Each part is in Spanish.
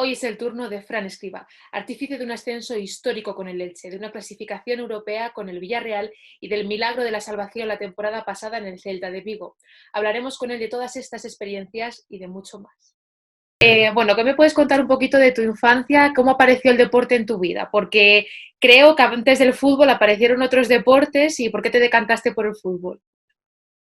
Hoy es el turno de Fran Escriba, artífice de un ascenso histórico con el Elche, de una clasificación europea con el Villarreal y del milagro de la salvación la temporada pasada en el Celta de Vigo. Hablaremos con él de todas estas experiencias y de mucho más. Bueno, ¿qué me puedes contar un poquito de tu infancia? ¿Cómo apareció el deporte en tu vida? Porque creo que antes del fútbol aparecieron otros deportes y ¿por qué te decantaste por el fútbol?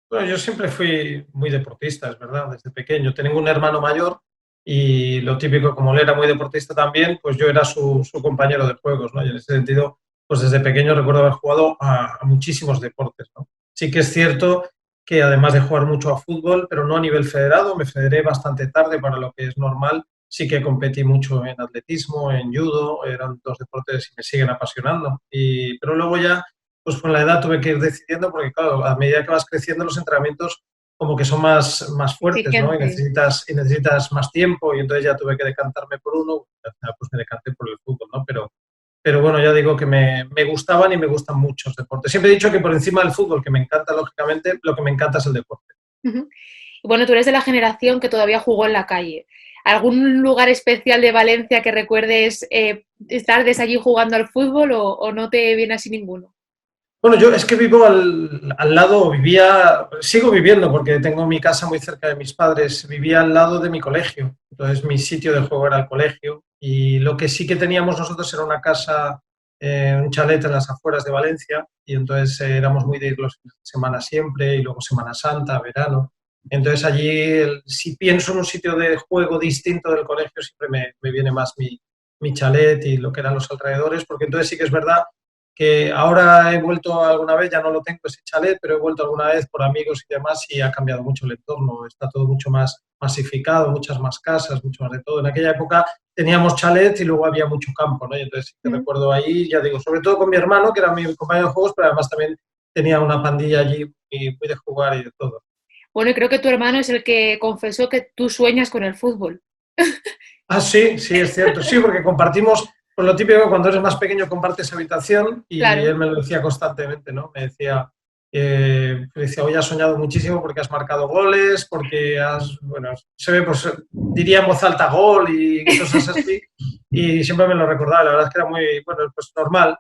Bueno, yo siempre fui muy deportista, es verdad, desde pequeño. Tengo un hermano mayor y lo típico, como él era muy deportista también, pues yo era su compañero de juegos, ¿no? Y en ese sentido, pues desde pequeño recuerdo haber jugado a muchísimos deportes, ¿no? Sí que es cierto que además de jugar mucho a fútbol, pero no a nivel federado, me federé bastante tarde para lo que es normal. Sí que competí mucho en atletismo, en judo, eran dos deportes que me siguen apasionando. Pero luego ya pues con la edad tuve que ir decidiendo porque, claro, a medida que vas creciendo los entrenamientos como que son más fuertes, ¿no? Exigentes. Y necesitas más tiempo y entonces ya tuve que decantarme por uno, y al final pues me decanté por el fútbol, ¿no? Pero bueno, ya digo que me gustaban y me gustan muchos deportes. Siempre he dicho que por encima del fútbol, que me encanta lógicamente, lo que me encanta es el deporte. Ujú. Y bueno, tú eres de la generación que todavía jugó en la calle. ¿Algún lugar especial de Valencia que recuerdes estar desde allí jugando al fútbol o no te viene así ninguno? Bueno, yo es que vivo al lado, sigo viviendo porque tengo mi casa muy cerca de mis padres, vivía al lado de mi colegio, entonces mi sitio de juego era el colegio y lo que sí que teníamos nosotros era una casa, un chalet en las afueras de Valencia y entonces éramos muy de ir los fines de semana siempre y luego Semana Santa, verano. Entonces allí, si pienso en un sitio de juego distinto del colegio, siempre me viene más mi chalet y lo que eran los alrededores, porque entonces sí que es verdad que ahora he vuelto alguna vez, ya no lo tengo ese chalet, pero he vuelto alguna vez por amigos y demás y ha cambiado mucho el entorno, está todo mucho más masificado, muchas más casas, mucho más de todo. En aquella época teníamos chalet y luego había mucho campo, ¿no? Y entonces sí que Mm. recuerdo ahí, ya digo, sobre todo con mi hermano, que era mi compañero de juegos, pero además también tenía una pandilla allí muy de jugar y de todo. Bueno, y creo que tu hermano es el que confesó que tú sueñas con el fútbol. Ah, sí, sí, es cierto. Sí, porque compartimos, por lo típico, cuando eres más pequeño compartes habitación y Claro. él me lo decía constantemente, ¿no? Me decía, hoy has soñado muchísimo porque has marcado goles, porque bueno, se ve, pues diría en voz alta gol y cosas así. Y siempre me lo recordaba, la verdad es que era muy, bueno, pues normal.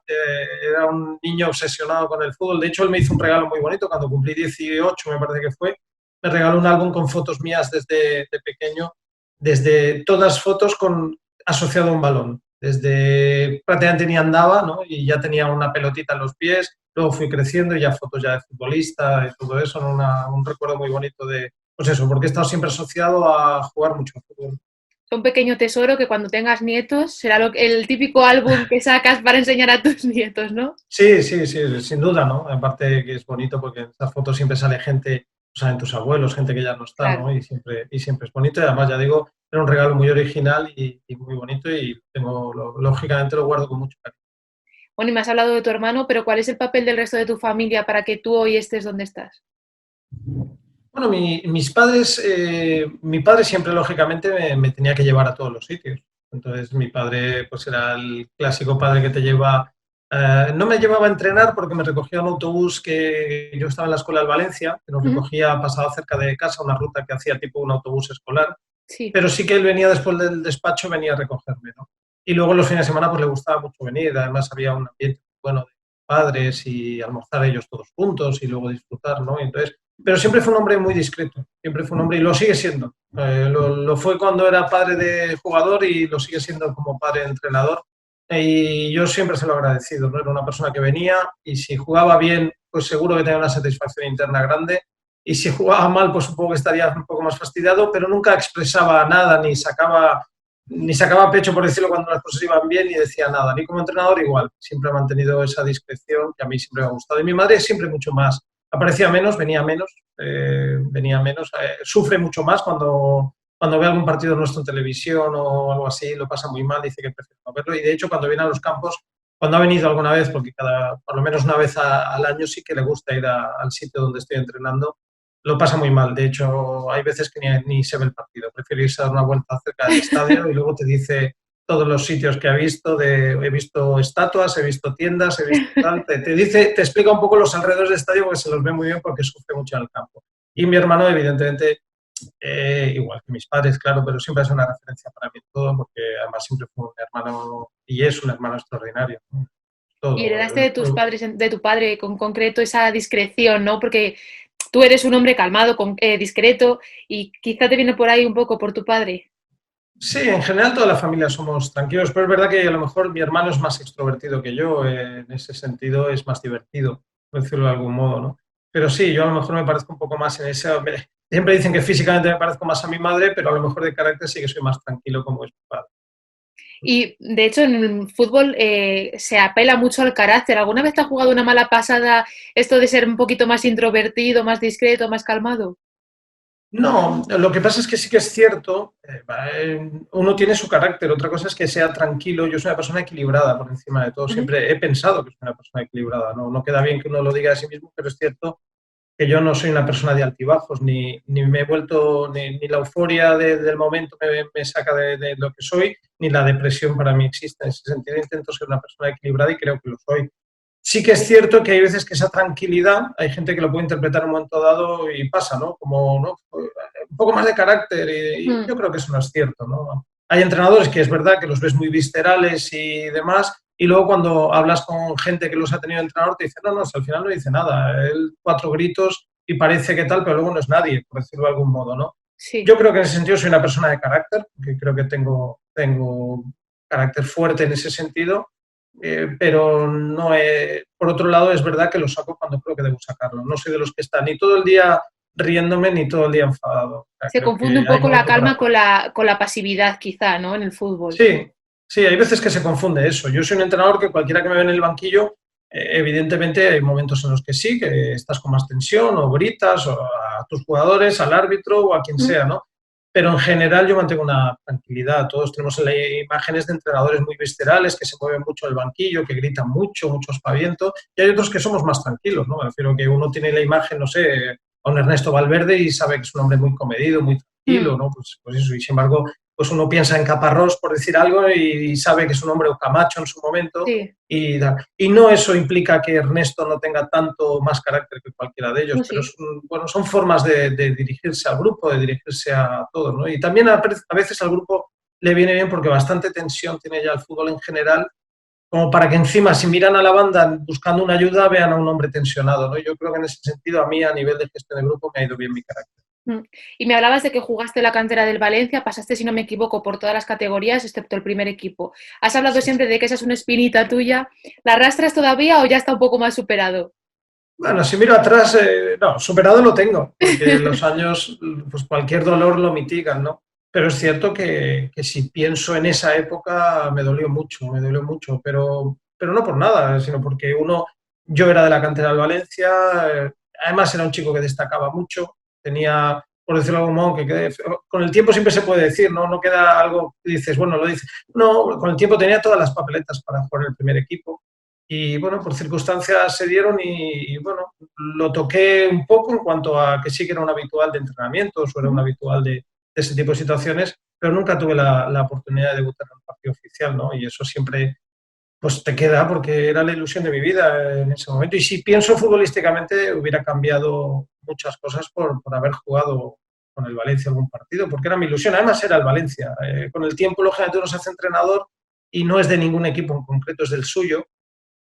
Era un niño obsesionado con el fútbol. De hecho, él me hizo un regalo muy bonito cuando cumplí 18, me parece que fue. Me regaló un álbum con fotos mías desde de pequeño desde todas fotos asociado a un balón. Desde prácticamente ni andaba, ¿no? Y ya tenía una pelotita en los pies, luego fui creciendo y ya fotos ya de futbolista y todo eso, ¿no? Un recuerdo muy bonito de, pues eso, porque he estado siempre asociado a jugar mucho fútbol. Un pequeño tesoro que cuando tengas nietos será el típico álbum que sacas para enseñar a tus nietos, ¿no? Sí, sí, sí, sin duda, ¿no? Aparte que es bonito porque en estas fotos siempre sale gente, o sea, en tus abuelos, gente que ya no está, Claro. ¿no? Y siempre es bonito. Y además, ya digo, era un regalo muy original y muy bonito y lógicamente lo guardo con mucho cariño. Bueno, y me has hablado de tu hermano, pero ¿cuál es el papel del resto de tu familia para que tú hoy estés donde estás? Bueno, mis padres, mi padre siempre lógicamente me tenía que llevar a todos los sitios. Entonces mi padre pues era el clásico padre que te lleva, no me llevaba a entrenar porque me recogía un autobús que yo estaba en la escuela de Valencia, que nos Ujú. recogía pasado cerca de casa, una ruta que hacía tipo un autobús escolar, Sí. pero sí que él venía después del despacho, venía a recogerme, ¿no? Y luego los fines de semana pues le gustaba mucho venir, además había un ambiente bueno de padres y almorzar ellos todos juntos y luego disfrutar, ¿no? Y entonces, pero siempre fue un hombre muy discreto, siempre fue un hombre y lo sigue siendo. Lo fue cuando era padre de jugador y lo sigue siendo como padre de entrenador. Y yo siempre se lo he agradecido, ¿no? Era una persona que venía y si jugaba bien, pues seguro que tenía una satisfacción interna grande y si jugaba mal, pues supongo que estaría un poco más fastidiado, pero nunca expresaba nada ni sacaba pecho, por decirlo, cuando las cosas iban bien, ni decía nada. Ni como entrenador igual, siempre ha mantenido esa discreción que a mí siempre me ha gustado. Y mi madre siempre mucho más. Aparecía menos, venía menos. Sufre mucho más cuando ve algún partido nuestro en televisión o algo así, lo pasa muy mal, dice que prefiere no verlo. Y de hecho, cuando viene a los campos, cuando ha venido alguna vez, porque por lo menos una vez al año sí que le gusta ir al sitio donde estoy entrenando, lo pasa muy mal. De hecho, hay veces que ni se ve el partido. Prefiere irse a dar una vuelta cerca del estadio y luego te dice todos los sitios que ha visto, he visto estatuas, he visto tiendas, he visto tal. Te explica un poco los alrededores del estadio porque se los ve muy bien porque sufre mucho en el campo. Y mi hermano, evidentemente, igual que mis padres, claro, pero siempre es una referencia para mí en todo, porque además siempre fue un hermano y es un hermano extraordinario, ¿no? Y Todo. heredaste de tus padres, de tu padre con concreto, esa discreción, ¿no? Porque tú eres un hombre calmado, discreto, y quizá te viene por ahí un poco por tu padre. Sí, en general toda la familia somos tranquilos, pero es verdad que a lo mejor mi hermano es más extrovertido que yo, en ese sentido es más divertido, por decirlo de algún modo, ¿no? Pero sí, yo a lo mejor me parezco un poco más en ese... Siempre dicen que físicamente me parezco más a mi madre, pero a lo mejor de carácter sí que soy más tranquilo como es mi padre. Y de hecho en el fútbol se apela mucho al carácter. ¿Alguna vez te ha jugado una mala pasada esto de ser un poquito más introvertido, más discreto, más calmado? No, lo que pasa es que sí que es cierto, uno tiene su carácter, otra cosa es que sea tranquilo, yo soy una persona equilibrada por encima de todo, Ujú. siempre he pensado que soy una persona equilibrada, no, no queda bien que uno lo diga a sí mismo, pero es cierto que yo no soy una persona de altibajos, ni me he vuelto, ni la euforia del momento me saca de lo que soy, ni la depresión para mí existe. En ese sentido intento ser una persona equilibrada y creo que lo soy. Sí que es cierto que hay veces que esa tranquilidad, hay gente que lo puede interpretar en un momento dado y pasa, ¿no? Como, ¿no? Un poco más de carácter y Mm. yo creo que eso no es cierto, ¿no? Hay entrenadores que es verdad que los ves muy viscerales y demás, y luego cuando hablas con gente que los ha tenido entrenador te dice, no, no, si al final no dice nada, él cuatro gritos y parece que tal, pero luego no es nadie, por decirlo de algún modo, ¿no? Sí. Yo creo que en ese sentido soy una persona de carácter, que creo que tengo carácter fuerte en ese sentido, pero no por otro lado es verdad que lo saco cuando creo que debo sacarlo. No soy de los que están ni todo el día riéndome ni todo el día enfadado. O sea, Se creo confunde que un hay poco la momento para calma todo. con la pasividad, quizá, ¿no? En el fútbol. Sí, sí, hay veces que se confunde eso. Yo soy un entrenador que cualquiera que me ve en el banquillo, evidentemente hay momentos en los que sí, que estás con más tensión o gritas o a tus jugadores, al árbitro o a quien Mm. sea, ¿no? Pero en general yo mantengo una tranquilidad. Todos tenemos imágenes de entrenadores muy viscerales que se mueven mucho en el banquillo, que gritan mucho, mucho aspaviento, y hay otros que somos más tranquilos, ¿no? Me refiero que uno tiene la imagen, no sé, a un Ernesto Valverde y sabe que es un hombre muy comedido, muy tranquilo, Mm. ¿no? Pues eso, y sin embargo pues uno piensa en Caparrós, por decir algo, y sabe que es un hombre o Camacho en su momento, Sí, y no eso implica que Ernesto no tenga tanto más carácter que cualquiera de ellos, no, pero sí. bueno, son formas de dirigirse al grupo, de dirigirse a todos, ¿no? Y también a veces al grupo le viene bien porque bastante tensión tiene ya el fútbol en general, como para que encima, si miran a la banda buscando una ayuda, vean a un hombre tensionado, ¿no? Yo creo que en ese sentido, a mí, a nivel de gestión de grupo, me ha ido bien mi carácter. Mm. Y me hablabas de que jugaste la cantera del Valencia, pasaste, si no me equivoco, por todas las categorías, excepto el primer equipo. Has hablado Sí. siempre de que esa es una espinita tuya. ¿La arrastras todavía o ya está un poco más superado? Bueno, si miro atrás, no, superado lo tengo, porque los años, pues cualquier dolor lo mitigan, ¿no? Pero es cierto que si pienso en esa época me dolió mucho, pero no por nada, sino porque yo era de la cantera del Valencia, además era un chico que destacaba mucho, tenía, por decirlo de algún modo, con el tiempo siempre se puede decir, ¿no? No queda algo que dices, bueno, lo dices. No, con el tiempo tenía todas las papeletas para jugar en el primer equipo y bueno, por circunstancias se dieron y bueno, lo toqué un poco en cuanto a que sí que era un habitual de entrenamientos o era un habitual de ese tipo de situaciones, pero nunca tuve la oportunidad de debutar en un partido oficial, ¿no? Y eso siempre pues te queda porque era la ilusión de mi vida en ese momento. Y si pienso futbolísticamente, hubiera cambiado muchas cosas por haber jugado con el Valencia algún partido, porque era mi ilusión. Además era el Valencia. Con el tiempo, lógicamente, uno se hace entrenador y no es de ningún equipo en concreto, es del suyo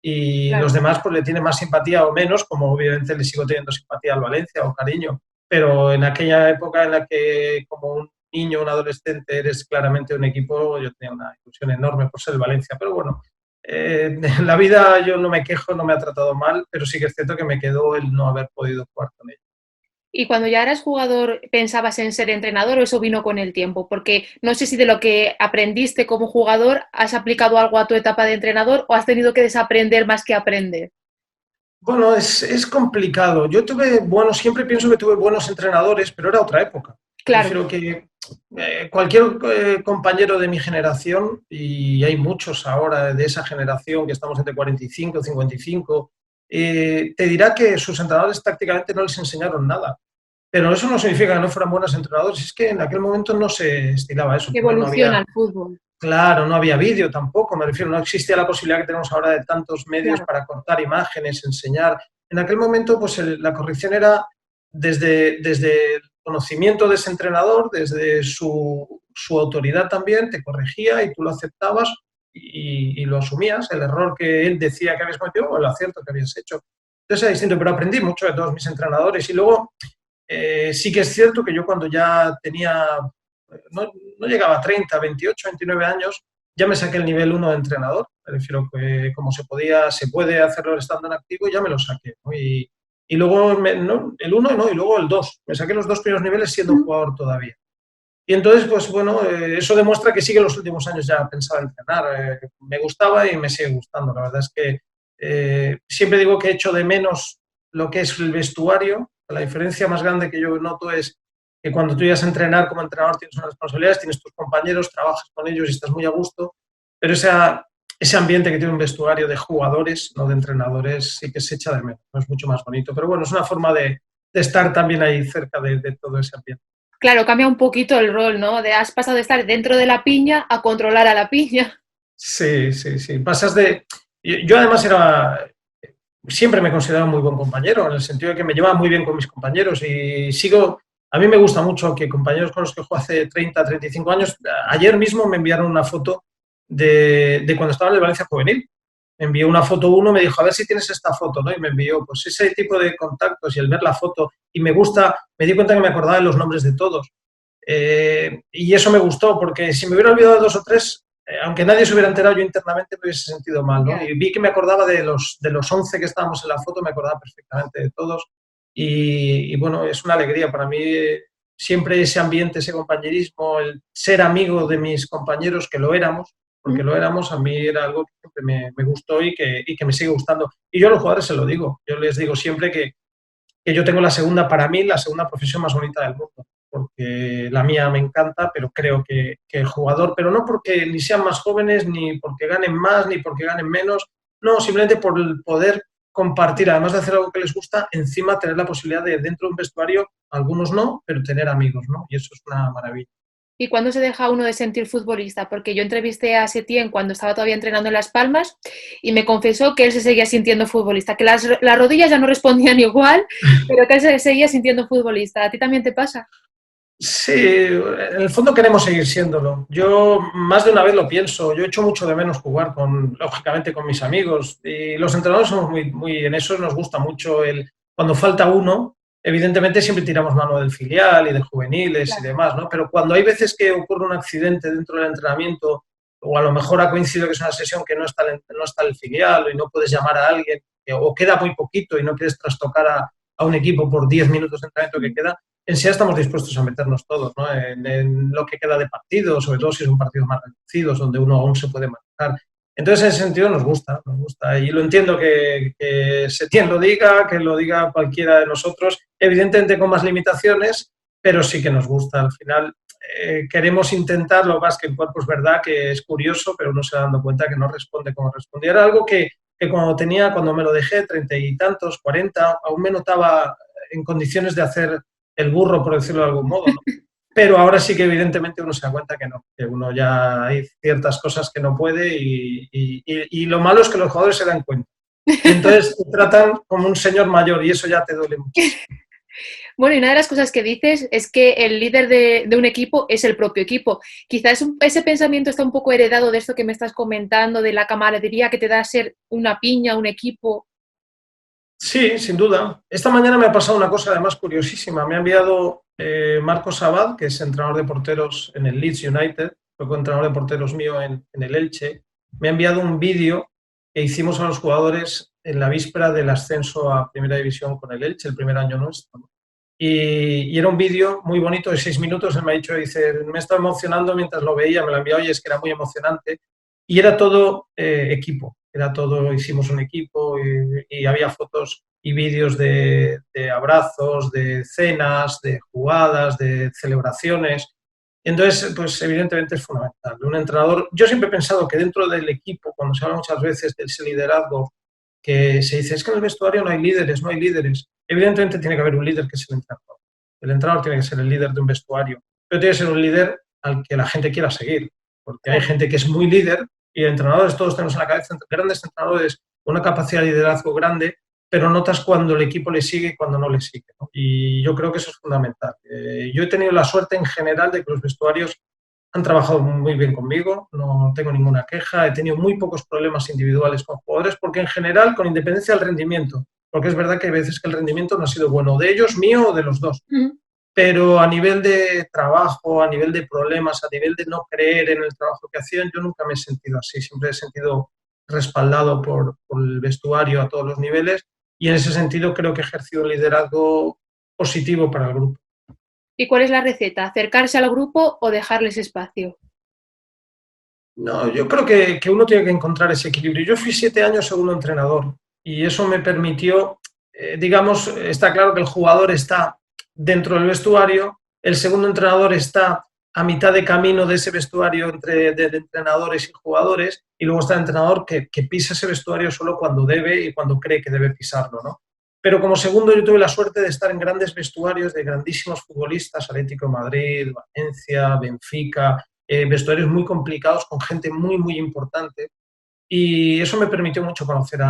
y los Claro. demás pues le tienen más simpatía o menos, como obviamente le sigo teniendo simpatía al Valencia o cariño, pero en aquella época en la que como un niño, un adolescente eres claramente un equipo, yo tenía una ilusión enorme por ser el Valencia, pero bueno, en la vida yo no me quejo, no me ha tratado mal, pero sí que es cierto que me quedó el no haber podido jugar con él. Y cuando ya eras jugador, ¿pensabas en ser entrenador o eso vino con el tiempo? Porque no sé si de lo que aprendiste como jugador has aplicado algo a tu etapa de entrenador o has tenido que desaprender más que aprender. Bueno, es complicado. Yo tuve buenos, siempre pienso que tuve buenos entrenadores, pero era otra época. Me Claro. refiero que cualquier compañero de mi generación, y hay muchos ahora de esa generación que estamos entre 45 y 55, te dirá que sus entrenadores tácticamente no les enseñaron nada. Pero eso no significa que no fueran buenos entrenadores, es que en aquel momento no se estilaba eso. Primero no Evoluciona había. el fútbol. Claro, no había vídeo tampoco, me refiero, no existía la posibilidad que tenemos ahora de tantos medios Claro. para cortar imágenes, enseñar. En aquel momento, pues la corrección era desde conocimiento de ese entrenador, desde su autoridad también, te corregía y tú lo aceptabas y lo asumías, el error que él decía que habías cometido o el acierto que habías hecho. Entonces era distinto, pero aprendí mucho de todos mis entrenadores. Y luego sí que es cierto que yo cuando ya tenía, no llegaba a 30, 28, 29 años, ya me saqué el nivel 1 de entrenador. Me refiero que como se puede hacerlo estando en activo, ya me lo saqué, ¿no? Y luego no, el 1 no, y luego el 2. Me saqué los 2 primeros niveles siendo jugador todavía. Y entonces, pues bueno, eso demuestra que sí que en los últimos años ya pensaba entrenar. Me gustaba y me sigue gustando. La verdad es que siempre digo que echo de menos lo que es el vestuario. La diferencia más grande que yo noto es que cuando tú llegas a entrenar como entrenador tienes unas responsabilidades, tienes tus compañeros, trabajas con ellos y estás muy a gusto, pero ese ambiente que tiene un vestuario de jugadores, no de entrenadores, sí que se echa de menos. No es mucho más bonito, pero bueno, es una forma de estar también ahí cerca de todo ese ambiente. Claro, cambia un poquito el rol, ¿no? Has pasado de estar dentro de la piña a controlar a la piña. Sí, sí, sí. Pasas de... Yo además siempre me he considerado un muy buen compañero, en el sentido de que me llevaba muy bien con mis compañeros y sigo... A mí me gusta mucho que compañeros con los que juego hace 30, 35 años, ayer mismo me enviaron una foto de cuando estaba en el Valencia Juvenil. Me envió una foto uno, me dijo, a ver si tienes esta foto, ¿no? Y me envió, pues ese tipo de contactos y el ver la foto y me gusta, me di cuenta que me acordaba de los nombres de todos. Y eso me gustó, porque si me hubiera olvidado de 2 o 3, aunque nadie se hubiera enterado, yo internamente me hubiese sentido mal, ¿no? Y vi que me acordaba de los 11 que estábamos en la foto, me acordaba perfectamente de todos. Y bueno, es una alegría para mí siempre ese ambiente, ese compañerismo, el ser amigo de mis compañeros, que lo éramos, porque lo éramos, a mí era algo que siempre me gustó y que me sigue gustando. Y yo a los jugadores se lo digo, yo les digo siempre que yo tengo para mí, la segunda profesión más bonita del mundo, porque la mía me encanta, pero creo que el jugador, pero no porque ni sean más jóvenes, ni porque ganen más, ni porque ganen menos, no, simplemente por el poder compartir, además de hacer algo que les gusta, encima tener la posibilidad de, dentro de un vestuario, algunos no, pero tener amigos, ¿no? Y eso es una maravilla. ¿Y cuándo se deja uno de sentir futbolista? Porque yo entrevisté a Setién cuando estaba todavía entrenando en Las Palmas y me confesó que él se seguía sintiendo futbolista, que las rodillas ya no respondían igual, pero que él se seguía sintiendo futbolista. ¿A ti también te pasa? Sí, en el fondo queremos seguir siéndolo. Yo más de una vez lo pienso. Yo echo mucho de menos jugar lógicamente, con mis amigos. Y los entrenadores somos muy en eso nos gusta mucho cuando falta uno, evidentemente siempre tiramos mano del filial y de juveniles y Claro. demás, ¿no? Pero cuando hay veces que ocurre un accidente dentro del entrenamiento, o a lo mejor ha coincidido que es una sesión que no está el filial y no puedes llamar a alguien, o queda muy poquito y no quieres trastocar a un equipo por 10 minutos de entrenamiento que queda, en sí estamos dispuestos a meternos todos, ¿no? En lo que queda de partidos, sobre todo si son partidos más reducidos, donde uno aún se puede manejar. Entonces, en ese sentido, nos gusta. Y lo entiendo que Setién lo diga, que lo diga cualquiera de nosotros, evidentemente con más limitaciones, pero sí que nos gusta. Al final, queremos intentarlo más que el cuerpo es verdad que es curioso, pero uno se va dando cuenta que no responde como respondía. Era algo que cuando me lo dejé, 30 y tantos, 40, aún me notaba en condiciones de hacer el burro, por decirlo de algún modo, ¿no? Pero ahora sí que evidentemente uno se da cuenta que no, que uno ya hay ciertas cosas que no puede y lo malo es que los jugadores se dan cuenta. Y entonces te tratan como un señor mayor y eso ya te duele muchísimo. Bueno, y una de las cosas que dices es que el líder de un equipo es el propio equipo. Quizás ese pensamiento está un poco heredado de esto que me estás comentando, de la camaradería que te da ser una piña, un equipo. Sí, sin duda. Esta mañana me ha pasado una cosa además curiosísima. Me ha enviado Marcos Abad, que es entrenador de porteros en el Leeds United, fue entrenador de porteros mío en el Elche. Me ha enviado un vídeo que hicimos a los jugadores en la víspera del ascenso a Primera División con el Elche, el primer año nuestro. Y era un vídeo muy bonito de 6 minutos. Él me ha dicho, dice, me estaba emocionando mientras lo veía, me lo envió y es que era muy emocionante. Y era todo equipo, hicimos un equipo y había fotos y vídeos de abrazos, de cenas, de jugadas, de celebraciones. Entonces, pues evidentemente es fundamental. Un entrenador, yo siempre he pensado que dentro del equipo, cuando se habla muchas veces de ese liderazgo, que se dice, es que en el vestuario no hay líderes, no hay líderes. Evidentemente tiene que haber un líder que es el entrenador. El entrenador tiene que ser el líder de un vestuario, pero tiene que ser un líder al que la gente quiera seguir, porque hay gente que es muy líder y entrenadores, todos tenemos en la cabeza grandes entrenadores con una capacidad de liderazgo grande, pero notas cuando el equipo le sigue y cuando no le sigue, ¿no? Y yo creo que eso es fundamental. Yo he tenido la suerte en general de que los vestuarios han trabajado muy bien conmigo, no tengo ninguna queja, he tenido muy pocos problemas individuales con jugadores, porque en general, con independencia del rendimiento, porque es verdad que hay veces que el rendimiento no ha sido bueno, de ellos, mío o de los dos, pero a nivel de trabajo, a nivel de problemas, a nivel de no creer en el trabajo que hacían, yo nunca me he sentido así, siempre he sentido respaldado por el vestuario a todos los niveles y en ese sentido creo que he ejercido un liderazgo positivo para el grupo. ¿Y cuál es la receta? ¿Acercarse al grupo o dejarles espacio? No, yo creo que uno tiene que encontrar ese equilibrio. Yo fui 7 años segundo entrenador y eso me permitió, digamos, está claro que el jugador está dentro del vestuario, el segundo entrenador está a mitad de camino de ese vestuario de entrenadores y jugadores y luego está el entrenador que pisa ese vestuario solo cuando debe y cuando cree que debe pisarlo, ¿no? Pero como segundo yo tuve la suerte de estar en grandes vestuarios de grandísimos futbolistas, Atlético de Madrid, Valencia, Benfica, vestuarios muy complicados con gente muy, muy importante y eso me permitió mucho conocer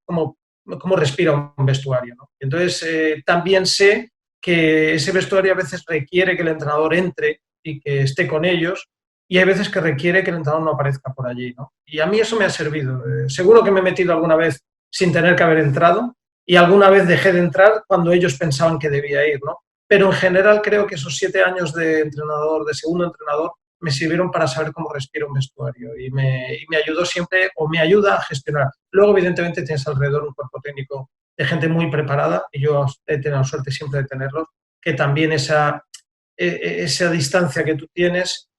cómo respira un vestuario, ¿no? Entonces, también sé que ese vestuario a veces requiere que el entrenador entre y que esté con ellos y hay veces que requiere que el entrenador no aparezca por allí, ¿no? Y a mí eso me ha servido. Seguro que me he metido alguna vez sin tener que haber entrado y alguna vez dejé de entrar cuando ellos pensaban que debía ir, ¿no? Pero en general creo que esos 7 años de entrenador, de segundo entrenador, me sirvieron para saber cómo respira un vestuario y me ayudó siempre o me ayuda a gestionar. Luego, evidentemente, tienes alrededor un cuerpo técnico de gente muy preparada y yo he tenido la suerte siempre de tenerlos, que también esa distancia que tú tienes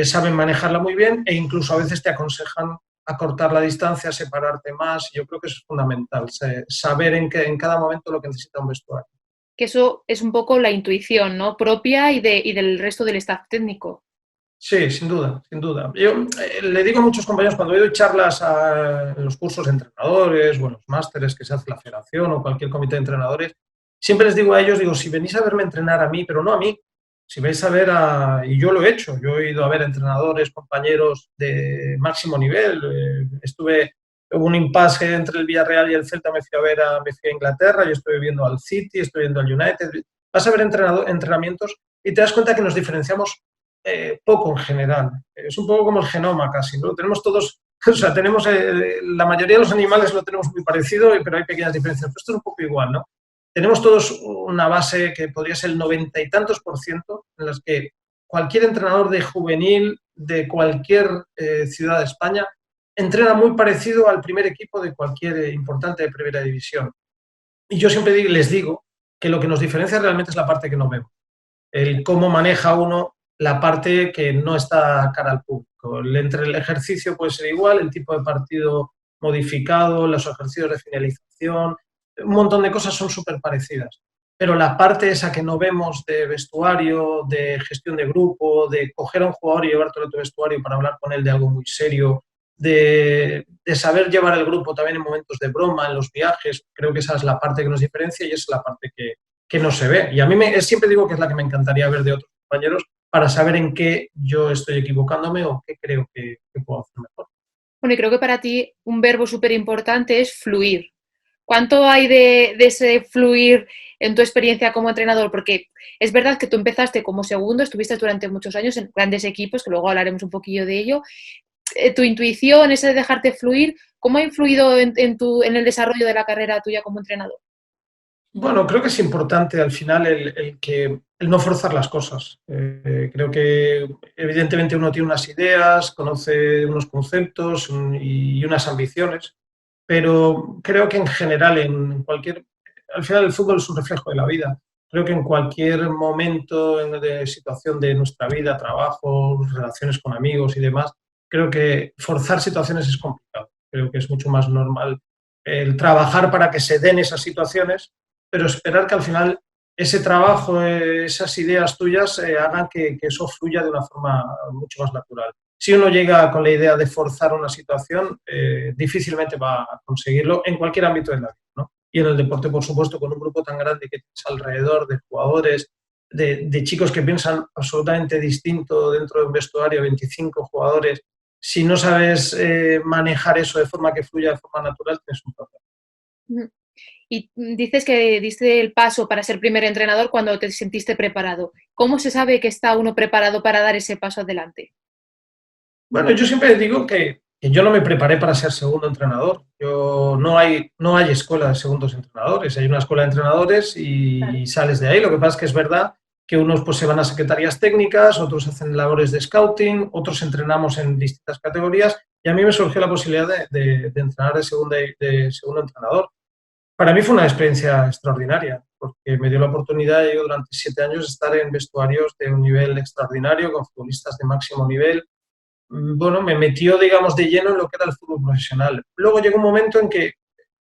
saben manejarla muy bien e incluso a veces te aconsejan acortar la distancia, separarte más. Yo creo que eso es fundamental, saber en cada momento lo que necesita un vestuario. Que eso es un poco la intuición, ¿no? Propia y del resto del staff técnico. Sí, sin duda, sin duda. Yo le digo a muchos compañeros cuando doy charlas en los cursos de entrenadores o en los másteres que se hace la federación o cualquier comité de entrenadores, siempre les digo a ellos, digo, si venís a verme entrenar a mí, pero no a mí, si vais a ver y yo lo he hecho, yo he ido a ver entrenadores, compañeros de máximo nivel, hubo un impasse entre el Villarreal y el Celta, me fui a Inglaterra, yo estoy viendo al City, estoy viendo al United, vas a ver entrenamientos y te das cuenta que nos diferenciamos poco en general. Es un poco como el genoma casi, ¿no? Tenemos todos, o sea, la mayoría de los animales lo tenemos muy parecido, pero hay pequeñas diferencias. Pero esto es un poco igual, ¿no? Tenemos todos una base que podría ser el 90 y tantos por ciento, en las que cualquier entrenador de juvenil de cualquier ciudad de España entrena muy parecido al primer equipo de cualquier importante de primera división. Y yo siempre les digo que lo que nos diferencia realmente es la parte que no vemos. El cómo maneja uno la parte que no está cara al público. Entre el ejercicio puede ser igual, el tipo de partido modificado, los ejercicios de finalización, un montón de cosas son súper parecidas. Pero la parte esa que no vemos de vestuario, de gestión de grupo, de coger a un jugador y llevártelo a tu vestuario para hablar con él de algo muy serio, de saber llevar el grupo también en momentos de broma, en los viajes, creo que esa es la parte que nos diferencia y esa es la parte que no se ve. Y a mí siempre digo que es la que me encantaría ver de otros compañeros para saber en qué yo estoy equivocándome o qué creo que puedo hacer mejor. Bueno, y creo que para ti un verbo súper importante es fluir. ¿Cuánto hay de ese fluir en tu experiencia como entrenador? Porque es verdad que tú empezaste como segundo, estuviste durante muchos años en grandes equipos, que luego hablaremos un poquillo de ello. Tu intuición, ese de dejarte fluir, ¿cómo ha influido en el desarrollo de la carrera tuya como entrenador? Bueno, creo que es importante al final el no forzar las cosas. Creo que evidentemente uno tiene unas ideas, conoce unos conceptos y unas ambiciones, pero creo que en general, al final el fútbol es un reflejo de la vida. Creo que en cualquier momento de situación de nuestra vida, trabajo, relaciones con amigos y demás, creo que forzar situaciones es complicado. Creo que es mucho más normal el trabajar para que se den esas situaciones, pero esperar que al final ese trabajo, esas ideas tuyas hagan que eso fluya de una forma mucho más natural. Si uno llega con la idea de forzar una situación, difícilmente va a conseguirlo en cualquier ámbito de la vida, ¿no? Y en el deporte, por supuesto, con un grupo tan grande que tienes alrededor de jugadores, de chicos que piensan absolutamente distinto dentro de un vestuario, 25 jugadores, si no sabes manejar eso de forma que fluya de forma natural, tienes un problema. Y dices que diste el paso para ser primer entrenador cuando te sentiste preparado. ¿Cómo se sabe que está uno preparado para dar ese paso adelante? Bueno, yo siempre digo que yo no me preparé para ser segundo entrenador. No hay escuela de segundos entrenadores. Hay una escuela de entrenadores Claro. y sales de ahí. Lo que pasa es que es verdad que unos pues se van a secretarías técnicas, otros hacen labores de scouting, otros entrenamos en distintas categorías y a mí me surgió la posibilidad de entrenar de segundo entrenador. Para mí fue una experiencia extraordinaria porque me dio la oportunidad yo durante 7 años de estar en vestuarios de un nivel extraordinario con futbolistas de máximo nivel. Bueno, me metió, digamos, de lleno en lo que era el fútbol profesional. Luego llegó un momento en que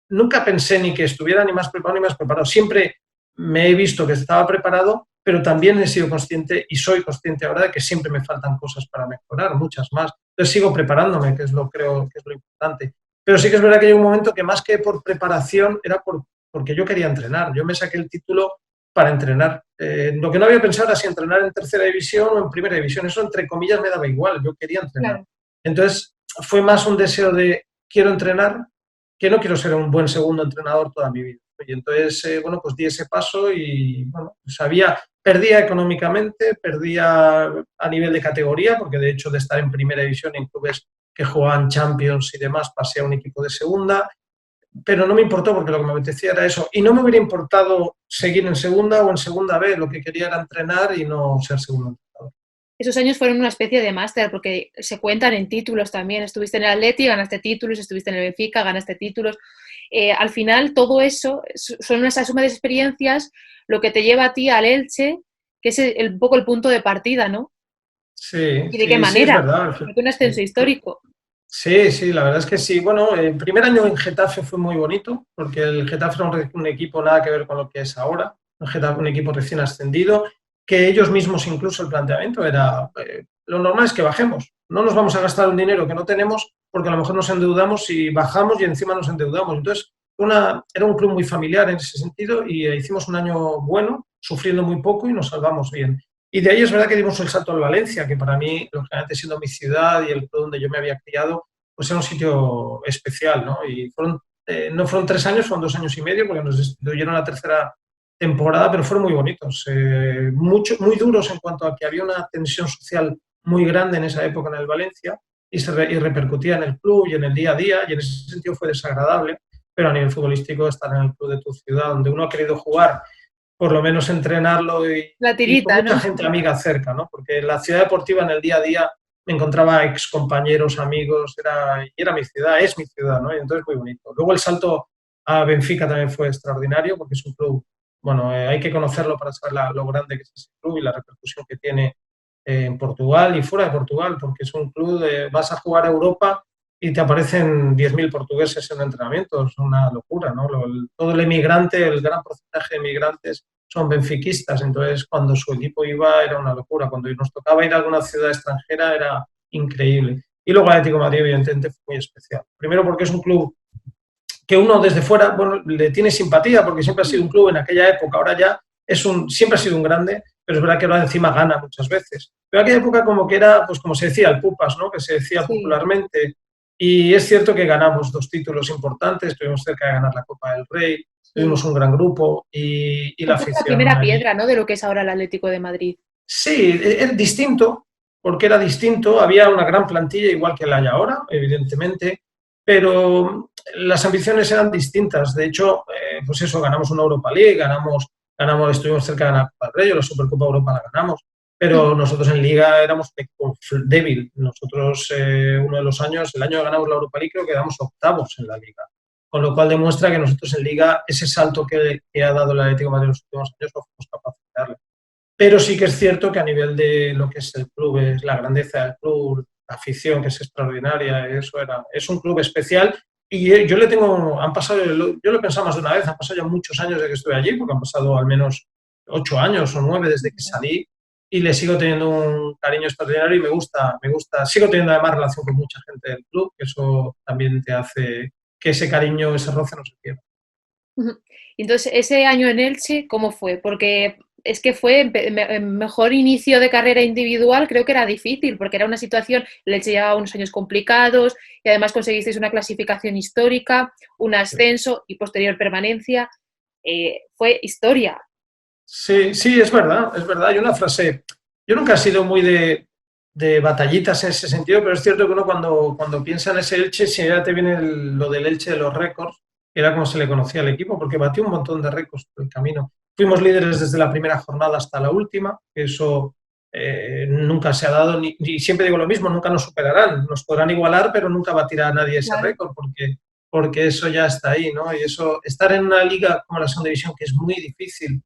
nunca pensé ni que estuviera ni más preparado ni más preparado. Siempre me he visto que estaba preparado, pero también he sido consciente y soy consciente ahora de que siempre me faltan cosas para mejorar, muchas más. Entonces sigo preparándome, que es lo creo que es lo importante. Pero sí que es verdad que llegó un momento que más que por preparación era porque yo quería entrenar. Yo me saqué el título para entrenar. Lo que no había pensado era si entrenar en tercera división o en primera división. Eso, entre comillas, me daba igual. Yo quería entrenar. Claro. Entonces, fue más un deseo de quiero entrenar que no quiero ser un buen segundo entrenador toda mi vida. Y entonces, bueno, pues di ese paso y, bueno, perdía económicamente, perdía a nivel de categoría, porque de hecho de estar en primera división en clubes que jugaban Champions y demás, pasé a un equipo de segunda, pero no me importó porque lo que me apetecía era eso. Y no me hubiera importado seguir en segunda o en segunda B, lo que quería era entrenar y no ser segundo entrenador. Esos años fueron una especie de máster porque se cuentan en títulos también. Estuviste en el Atleti, ganaste títulos, estuviste en el Benfica, ganaste títulos. Al final, todo eso son una suma de experiencias lo que te lleva a ti al Elche, que es un poco el punto de partida, ¿no? Sí, ¿Y de qué sí, sí, es manera? verdad. Porque un ascenso histórico. Sí, sí, la verdad es que sí. Bueno, el primer año en Getafe fue muy bonito, porque el Getafe era un equipo nada que ver con lo que es ahora, un equipo recién ascendido, que ellos mismos incluso el planteamiento era, lo normal es que bajemos, no nos vamos a gastar un dinero que no tenemos porque a lo mejor nos endeudamos y bajamos y encima nos endeudamos. Entonces, era un club muy familiar en ese sentido y hicimos un año bueno, sufriendo muy poco y nos salvamos bien. Y de ahí es verdad que dimos el salto al Valencia, que para mí, lógicamente siendo mi ciudad y el club donde yo me había criado, pues era un sitio especial, ¿no? Y no fueron 3 años, fueron 2 años y medio, porque nos destituyeron la tercera temporada, pero fueron muy bonitos, muy duros en cuanto a que había una tensión social muy grande en esa época en el Valencia y repercutía en el club y en el día a día, y en ese sentido fue desagradable, pero a nivel futbolístico estar en el club de tu ciudad, donde uno ha querido jugar, por lo menos entrenarlo La y con tirita, mucha ¿no? gente amiga cerca, ¿no? Porque en la ciudad deportiva, en el día a día, me encontraba ex compañeros, amigos, era mi ciudad, es mi ciudad, ¿no? Y entonces muy bonito. Luego el salto a Benfica también fue extraordinario porque es un club, bueno, hay que conocerlo para saber lo grande que es ese club y la repercusión que tiene en Portugal y fuera de Portugal, porque es un club de, vas a jugar a Europa y te aparecen 10.000 portugueses en entrenamientos, es una locura, ¿no? Todo el emigrante, el gran porcentaje de emigrantes son benfiquistas, entonces cuando su equipo iba era una locura, cuando nos tocaba ir a alguna ciudad extranjera era increíble. Y luego el Atlético de Madrid, evidentemente, fue muy especial. Primero porque es un club que uno desde fuera, bueno, le tiene simpatía porque siempre ha sido un club en aquella época, ahora ya siempre ha sido un grande, pero es verdad que ahora encima gana muchas veces. Pero en aquella época como que era, pues como se decía, el pupas, ¿no? Que se decía Sí. popularmente. Y es cierto que ganamos 2 títulos importantes, estuvimos cerca de ganar la Copa del Rey, Sí. tuvimos un gran grupo y la Un poco la afición primera allí. piedra, ¿no? De lo que es ahora el Atlético de Madrid. Sí, es distinto, porque era distinto, había una gran plantilla igual que la hay ahora, evidentemente, pero las ambiciones eran distintas. De hecho, pues eso, ganamos una Europa League, estuvimos cerca de ganar la Copa del Rey, la Supercopa Europa la ganamos, pero nosotros en Liga éramos un equipo débil. Nosotros, uno de los años, el año que ganamos la Europa League, creo que quedamos octavos en la Liga. Con lo cual demuestra que nosotros en Liga, ese salto que ha dado el Atlético de Madrid en los últimos años, no fuimos capaces de darle. Pero sí que es cierto que a nivel de lo que es el club, es la grandeza del club, la afición que es extraordinaria, es un club especial y yo yo lo he pensado más de una vez, han pasado ya muchos años de que estoy allí, porque han pasado al menos 8 años o 9 desde que salí y le sigo teniendo un cariño extraordinario y sigo teniendo además relación con mucha gente del club, que eso también te hace que ese cariño, ese roce no se pierda. Entonces, ese año en Elche, ¿cómo fue? Porque es que fue mejor inicio de carrera individual, creo que era difícil, porque era una situación, el Elche llevaba unos años complicados y además conseguisteis una clasificación histórica, un ascenso y posterior permanencia. Fue historia. Sí, sí, es verdad, es verdad. Hay una frase, yo nunca he sido muy de batallitas en ese sentido, pero es cierto que uno cuando piensa en ese Elche, si ya te viene lo del Elche de los récords, que era como se le conocía al equipo, porque batió un montón de récords por el camino. Fuimos líderes desde la primera jornada hasta la última, que eso nunca se ha dado, y siempre digo lo mismo, nunca nos superarán, nos podrán igualar, pero nunca batirá a nadie ese Claro. récord, porque eso ya está ahí, ¿no? Y eso, estar en una liga como la Segunda División, que es muy difícil,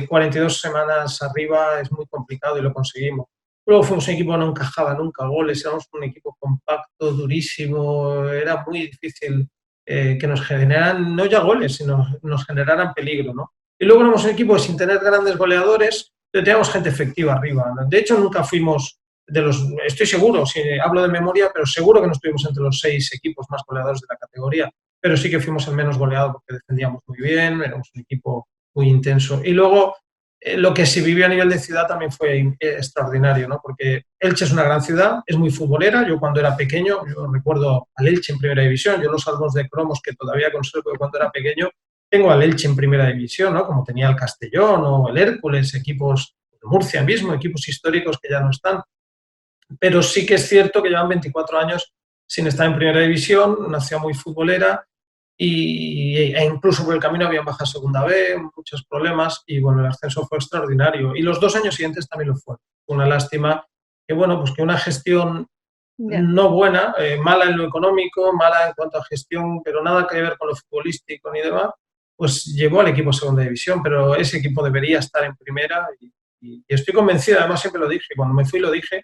42 semanas arriba es muy complicado y lo conseguimos. Luego fuimos un equipo que no encajaba nunca goles, éramos un equipo compacto, durísimo, era muy difícil que nos generaran, no ya goles, sino nos generaran peligro, ¿no? Y luego éramos un equipo sin tener grandes goleadores, pero teníamos gente efectiva arriba. De hecho, nunca fuimos de los, estoy seguro, si hablo de memoria, pero seguro que no estuvimos entre los 6 equipos más goleadores de la categoría, pero sí que fuimos el menos goleado porque defendíamos muy bien, éramos un equipo muy intenso. Y luego lo que se vivió a nivel de ciudad también fue extraordinario, ¿no? Porque Elche es una gran ciudad, es muy futbolera. Yo cuando era pequeño, yo recuerdo al Elche en Primera División, yo los álbumes de cromos que todavía conservo de cuando era pequeño, tengo al Elche en Primera División, ¿no? Como tenía el Castellón o el Hércules, equipos de Murcia mismo, equipos históricos que ya no están. Pero sí que es cierto que llevan 24 años sin estar en Primera División, una ciudad muy futbolera, e incluso por el camino habían baja segunda B, muchos problemas y bueno, el ascenso fue extraordinario y los 2 años siguientes también lo fue. Una lástima que bueno, pues que una gestión Ya. no buena, mala en lo económico, mala en cuanto a gestión, pero nada que ver con lo futbolístico ni demás, pues llevó al equipo a segunda división, pero ese equipo debería estar en primera y estoy convencido, además siempre lo dije, cuando me fui lo dije,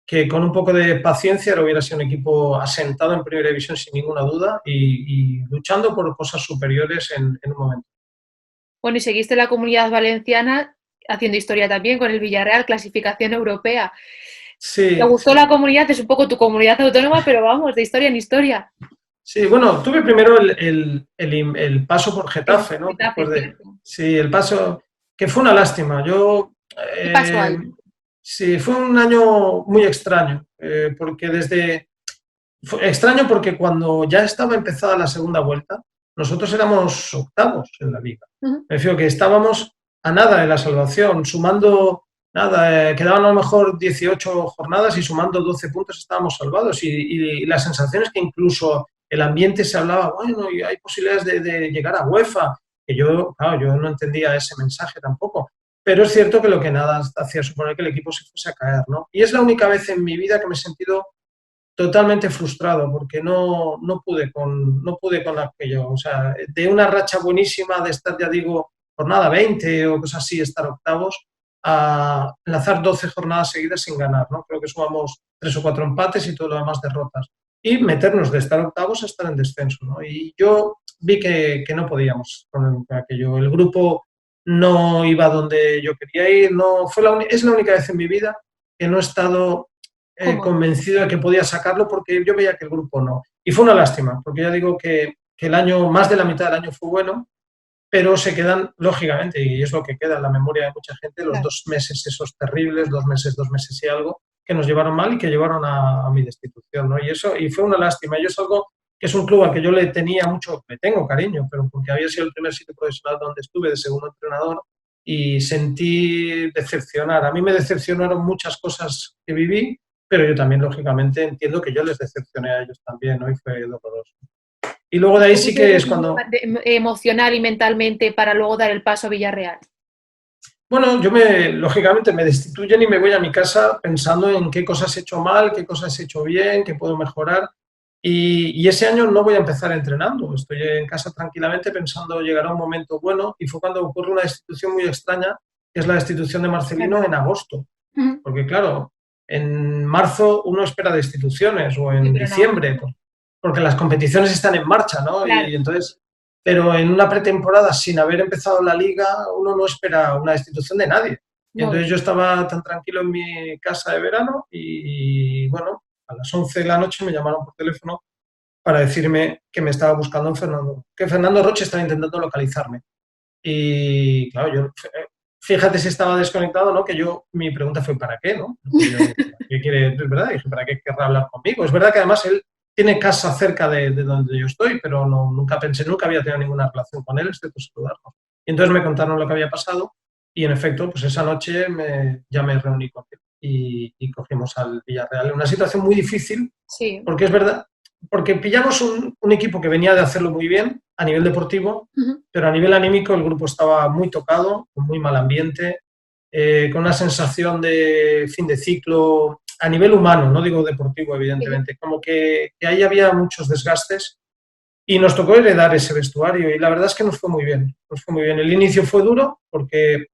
que con un poco de paciencia lo hubiera sido un equipo asentado en Primera División sin ninguna duda y luchando por cosas superiores en un momento. Bueno, y seguiste la Comunidad Valenciana haciendo historia también con el Villarreal, clasificación europea. ¿Te Sí, gustó sí. la comunidad? Es un poco tu comunidad autónoma, pero vamos, de historia en historia. Sí, bueno, tuve primero el paso por En Getafe, ¿no? Getafe, Después es de, cierto. sí, el paso, que fue una lástima. Yo, ¿Qué pasó eh, ahí? sí, fue un año muy extraño, porque fue extraño porque cuando ya estaba empezada la segunda vuelta, nosotros éramos octavos en la liga. Ujú. Me refiero que estábamos a nada de la salvación, sumando nada, quedaban a lo mejor 18 jornadas y sumando 12 puntos estábamos salvados. Y la sensación es que incluso el ambiente se hablaba, bueno, y hay posibilidades de llegar a UEFA, que yo, claro, yo no entendía ese mensaje tampoco. Pero es cierto que lo que nada hacía suponer que el equipo se fuese a caer, ¿no? Y es la única vez en mi vida que me he sentido totalmente frustrado porque no pude con aquello. O sea, de una racha buenísima de estar, ya digo, jornada 20 o cosas así, estar octavos, a lanzar 12 jornadas seguidas sin ganar, ¿no? Creo que sumamos 3 o 4 empates y todo lo demás derrotas. Y meternos de estar octavos a estar en descenso, ¿no? Y yo vi que no podíamos con aquello. El grupo no iba donde yo quería ir, no, es la única vez en mi vida que no he estado Cómodo. convencido de que podía sacarlo porque yo veía que el grupo no. Y fue una lástima, porque ya digo que el año, más de la mitad del año fue bueno, pero se quedan, lógicamente, y es lo que queda en la memoria de mucha gente, los Claro. 2 meses esos terribles, 2 meses y algo, que nos llevaron mal y que llevaron a mi destitución, ¿no? Y eso, y fue una lástima. Y es algo que es un club al que yo le tenía mucho, le tengo cariño, pero porque había sido el primer sitio profesional donde estuve de segundo entrenador y sentí decepcionar. A mí me decepcionaron muchas cosas que viví, pero yo también, lógicamente, entiendo que yo les decepcioné a ellos también, ¿no? Y fue doloroso. Y luego de ahí ¿Cómo sí te que es definió cuando, emocional y mentalmente para luego dar el paso a Villarreal? bueno, lógicamente, me destituyen y me voy a mi casa pensando en qué cosas he hecho mal, qué cosas he hecho bien, qué puedo mejorar. Y ese año no voy a empezar entrenando. Estoy en casa tranquilamente pensando llegará un momento bueno y fue cuando ocurre una destitución muy extraña, que es la destitución de Claro. Marcelino en agosto. Ujú. Porque claro, en marzo uno espera destituciones o Sí, en pero en agosto diciembre, no. porque las competiciones están en marcha, ¿no? Claro. Y entonces, pero en una pretemporada sin haber empezado la liga, uno no espera una destitución de nadie. Y No, entonces yo estaba tan tranquilo en mi casa de verano y bueno, a las 11 de la noche me llamaron por teléfono para decirme que me estaba buscando un Fernando, que Fernando Roche estaba intentando localizarme. Y claro, yo fíjate si estaba desconectado, ¿no? Que mi pregunta fue ¿para qué, no? Porque yo, ¿qué quiere? Es verdad, dije, ¿para qué querrá hablar conmigo? Es verdad que además él tiene casa cerca de donde yo estoy, pero nunca pensé, nunca había tenido ninguna relación con él, excepto saludarlo. Y entonces me contaron lo que había pasado y en efecto, pues esa noche ya me reuní con él y cogimos al Villarreal. Una situación muy difícil, Sí. porque es verdad, porque pillamos un equipo que venía de hacerlo muy bien a nivel deportivo, pero a nivel anímico el grupo estaba muy tocado, con muy mal ambiente, con una sensación de fin de ciclo a nivel humano, no digo deportivo, Sí. evidentemente, como que ahí había muchos desgastes y nos tocó heredar ese vestuario y la verdad es que nos fue muy bien, nos fue muy bien. El inicio fue duro porque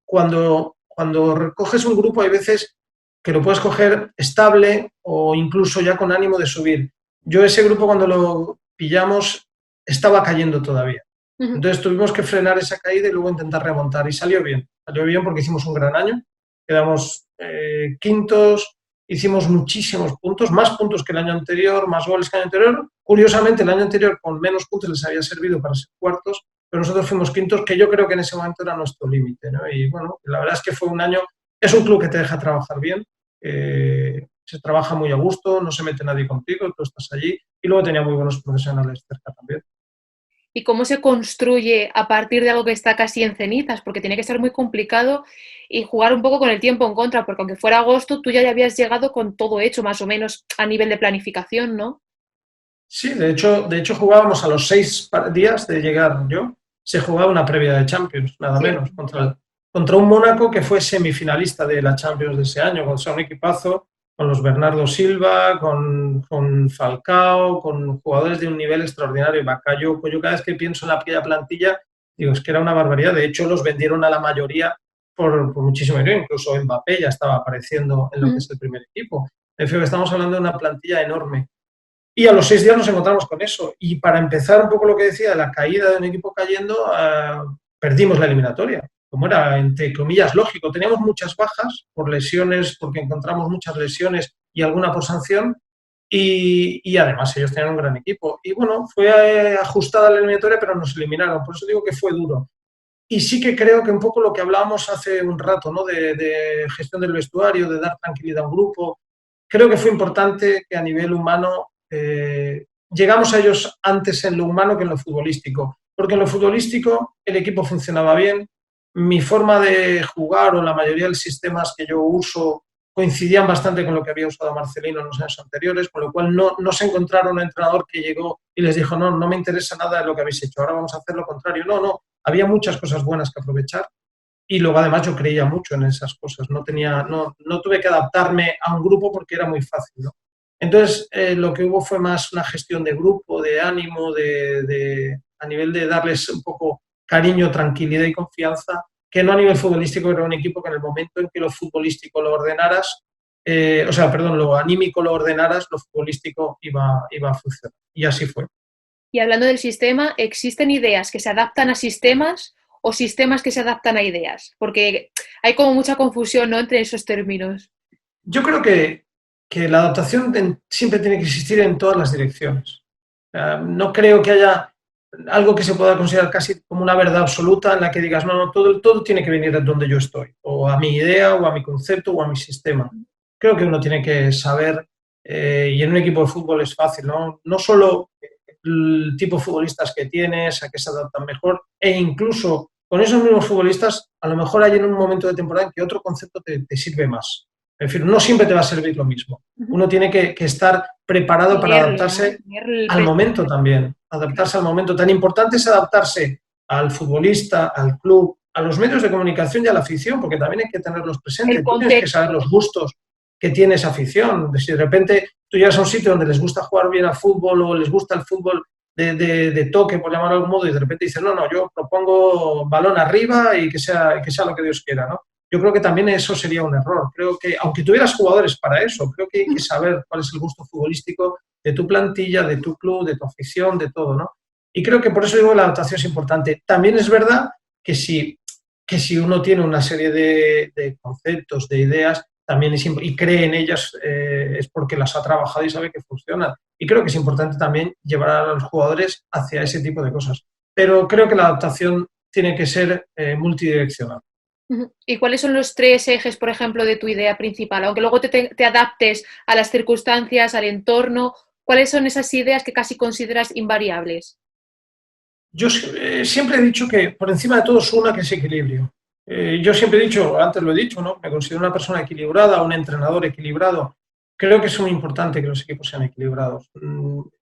cuando recoges un grupo hay veces que lo puedes coger estable o incluso ya con ánimo de subir. Yo ese grupo cuando lo pillamos estaba cayendo todavía. Ujú. Entonces tuvimos que frenar esa caída y luego intentar remontar y salió bien porque hicimos un gran año, quedamos quintos, hicimos muchísimos puntos, más puntos que el año anterior, más goles que el año anterior. Curiosamente, el año anterior con menos puntos les había servido para ser cuartos, pero nosotros fuimos quintos, que yo creo que en ese momento era nuestro límite, ¿no? Y bueno, la verdad es que fue un año, es un club que te deja trabajar bien, se trabaja muy a gusto, no se mete nadie contigo, tú estás allí, y luego tenía muy buenos profesionales cerca también. ¿Y cómo se construye a partir de algo que está casi en cenizas? Porque tiene que ser muy complicado y jugar un poco con el tiempo en contra, porque aunque fuera agosto, tú ya habías llegado con todo hecho, más o menos, a nivel de planificación, ¿no? Sí, de hecho jugábamos a los 6 días de llegar yo, se jugaba una previa de Champions, nada Sí. menos, contra un Mónaco que fue semifinalista de la Champions de ese año, con un equipazo, con los Bernardo Silva, con Falcao, con jugadores de un nivel extraordinario, Bakayoko. Yo cada vez que pienso en aquella plantilla, digo, es que era una barbaridad. De hecho, los vendieron a la mayoría por muchísimo dinero, incluso Mbappé ya estaba apareciendo en lo que Ujú. es el primer equipo. En fin, estamos hablando de una plantilla enorme. Y a los 6 días nos encontramos con eso. Y para empezar un poco lo que decía, la caída de un equipo cayendo, perdimos la eliminatoria. Como era, entre comillas, lógico. Teníamos muchas bajas por lesiones, porque encontramos muchas lesiones y alguna por sanción. Y además ellos tenían un gran equipo. Y bueno, fue ajustada la eliminatoria, pero nos eliminaron. Por eso digo que fue duro. Y sí que creo que un poco lo que hablábamos hace un rato, ¿no? De gestión del vestuario, de dar tranquilidad a un grupo, creo que fue importante que a nivel humano llegamos a ellos antes en lo humano que en lo futbolístico, porque en lo futbolístico el equipo funcionaba bien, mi forma de jugar o la mayoría de los sistemas que yo uso coincidían bastante con lo que había usado Marcelino en los años anteriores, con lo cual no se encontraron un entrenador que llegó y les dijo, no me interesa nada de lo que habéis hecho, ahora vamos a hacer lo contrario. No, había muchas cosas buenas que aprovechar y luego además yo creía mucho en esas cosas, no tuve que adaptarme a un grupo porque era muy fácil, ¿no? Entonces lo que hubo fue más una gestión de grupo, de ánimo, a nivel de darles un poco cariño, tranquilidad y confianza, que no a nivel futbolístico, era un equipo que en el momento en que lo futbolístico lo ordenaras, lo anímico lo ordenaras, lo futbolístico iba a funcionar. Y así fue. Y hablando del sistema, ¿existen ideas que se adaptan a sistemas o sistemas que se adaptan a ideas? Porque hay como mucha confusión, ¿no?, entre esos términos. Yo creo que la adaptación siempre tiene que existir en todas las direcciones. No creo que haya algo que se pueda considerar casi como una verdad absoluta en la que digas, no, todo tiene que venir de donde yo estoy, o a mi idea, o a mi concepto, o a mi sistema. Creo que uno tiene que saber, y en un equipo de fútbol es fácil, ¿no? No solo el tipo de futbolistas que tienes, a qué se adaptan mejor, e incluso con esos mismos futbolistas, a lo mejor hay en un momento de temporada en que otro concepto te sirve más. Es decir, no siempre te va a servir lo mismo. Ujú. Uno tiene que estar preparado Y para leerlo, ¿no? adaptarse Leer el al momento presente. también, adaptarse al momento. Tan importante es adaptarse al futbolista, al club, a los medios de comunicación y a la afición, porque también hay que tenerlos El presentes. Tú tienes que saber contexto. los gustos que tiene esa afición. Si de repente tú llegas a un sitio donde les gusta jugar bien al fútbol o les gusta el fútbol de toque, por llamarlo de algún modo, y de repente dices, no, yo propongo balón arriba y que sea lo que Dios quiera, ¿no? Yo creo que también eso sería un error. Creo que, aunque tuvieras jugadores para eso, creo que hay que saber cuál es el gusto futbolístico de tu plantilla, de tu club, de tu afición, de todo, ¿no? Y creo que por eso digo que la adaptación es importante. También es verdad que si uno tiene una serie de conceptos, de ideas, también y cree en ellas, es porque las ha trabajado y sabe que funcionan. Y creo que es importante también llevar a los jugadores hacia ese tipo de cosas. Pero creo que la adaptación tiene que ser multidireccional. Ujú. ¿Y cuáles son los tres ejes, por ejemplo, de tu idea principal? Aunque luego te adaptes a las circunstancias, al entorno, ¿cuáles son esas ideas que casi consideras invariables? Yo siempre he dicho que por encima de todo es una que es equilibrio. Yo siempre he dicho, antes lo he dicho, ¿no? Me considero una persona equilibrada, un entrenador equilibrado. Creo que es muy importante que los equipos sean equilibrados.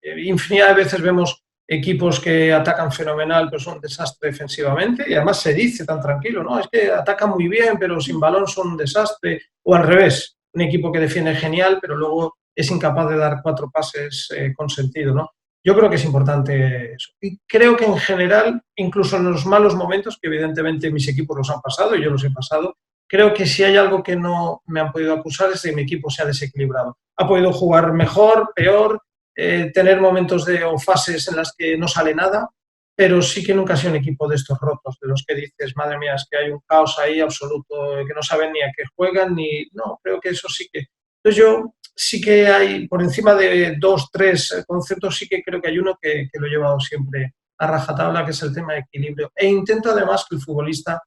Infinidad de veces vemos equipos que atacan fenomenal, pero son un desastre defensivamente, y además se dice tan tranquilo, ¿no? Es que atacan muy bien, pero sin balón son un desastre. O al revés, un equipo que defiende genial, pero luego es incapaz de dar 4 pases con sentido, ¿no? Yo creo que es importante eso. Y creo que en general, incluso en los malos momentos, que evidentemente mis equipos los han pasado y yo los he pasado, creo que si hay algo que no me han podido acusar es de que mi equipo se ha desequilibrado. Ha podido jugar mejor, peor, tener momentos o fases en las que no sale nada, pero sí que nunca ha sido un equipo de estos rotos, de los que dices, madre mía, es que hay un caos ahí absoluto, que no saben ni a qué juegan, ni... No, creo que eso sí que... Entonces yo sí que hay, por encima de 2, 3 conceptos, sí que creo que hay uno que lo he llevado siempre a rajatabla, que es el tema de equilibrio. E intento además que el futbolista,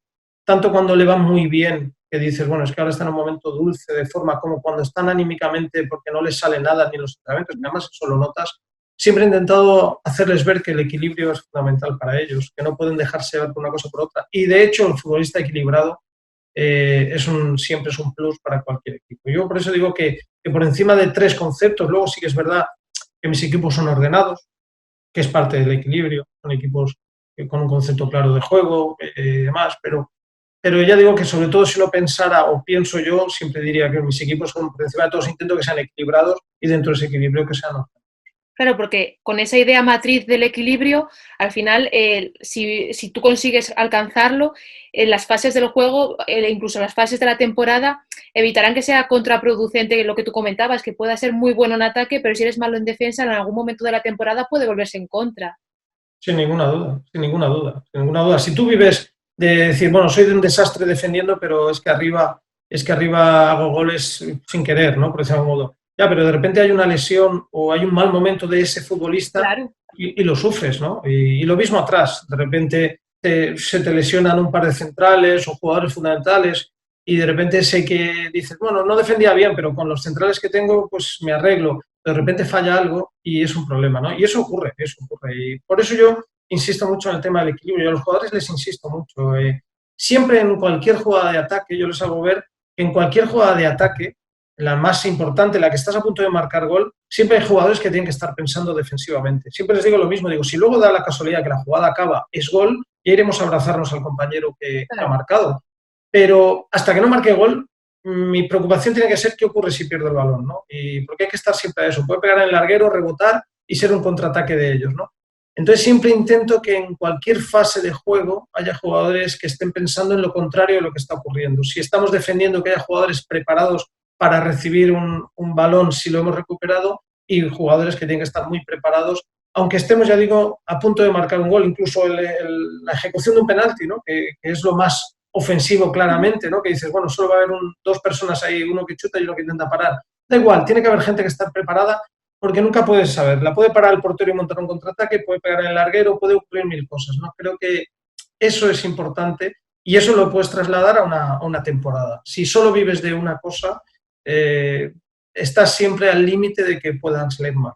tanto cuando le va muy bien, que dices, bueno, es que ahora está en un momento dulce, de forma como cuando están anímicamente porque no les sale nada ni en los entrenamientos, que además eso lo notas, siempre he intentado hacerles ver que el equilibrio es fundamental para ellos, que no pueden dejarse ver por una cosa o por otra. Y de hecho, el futbolista equilibrado siempre es un plus para cualquier equipo. Yo por eso digo que por encima de 3 conceptos, luego sí que es verdad que mis equipos son ordenados, que es parte del equilibrio, son equipos con un concepto claro de juego y demás, pero ya digo que sobre todo si lo pensara o pienso yo, siempre diría que mis equipos son por encima de todos, intento que sean equilibrados y dentro de ese equilibrio que sean ordenados. Claro, porque con esa idea matriz del equilibrio, al final, si tú consigues alcanzarlo, en las fases del juego, incluso en las fases de la temporada, evitarán que sea contraproducente lo que tú comentabas, que pueda ser muy bueno en ataque, pero si eres malo en defensa, en algún momento de la temporada puede volverse en contra. Sin ninguna duda, sin ninguna duda, sin ninguna duda. Si tú vives de decir, bueno, soy de un desastre defendiendo, pero es que arriba hago goles sin querer, ¿no? Por decirlo de algún modo. Ya, pero de repente hay una lesión o hay un mal momento de ese futbolista Claro. y lo sufres, ¿no? Y lo mismo atrás. De repente se te lesionan un par de centrales o jugadores fundamentales y de repente sé que dices, bueno, no defendía bien, pero con los centrales que tengo, pues me arreglo. De repente falla algo y es un problema, ¿no? Y eso ocurre, eso ocurre. Y por eso yo insisto mucho en el tema del equilibrio. Y a los jugadores les insisto mucho. Siempre en cualquier jugada de ataque, yo les hago ver que en cualquier jugada de ataque, la más importante, la que estás a punto de marcar gol, siempre hay jugadores que tienen que estar pensando defensivamente. Siempre les digo lo mismo, digo, si luego da la casualidad que la jugada acaba, es gol, ya iremos a abrazarnos al compañero que ha Claro. marcado. Pero hasta que no marque gol, mi preocupación tiene que ser qué ocurre si pierdo el balón, ¿no? Y porque hay que estar siempre a eso. Puede pegar en el larguero, rebotar y ser un contraataque de ellos, ¿no? Entonces siempre intento que en cualquier fase de juego haya jugadores que estén pensando en lo contrario de lo que está ocurriendo. Si estamos defendiendo, que haya jugadores preparados para recibir un balón si lo hemos recuperado y jugadores que tienen que estar muy preparados, aunque estemos, ya digo, a punto de marcar un gol, incluso la ejecución de un penalti, ¿no? Que es lo más ofensivo claramente, ¿no? Que dices, bueno, solo va a haber 2 personas ahí, uno que chuta y uno que intenta parar. Da igual, tiene que haber gente que esté preparada porque nunca puedes saber. La puede parar el portero y montar un contraataque, puede pegar en el larguero, puede ocurrir mil cosas, ¿no? Creo que eso es importante y eso lo puedes trasladar a una temporada. Si solo vives de una cosa, estás siempre al límite de que puedan salir mal.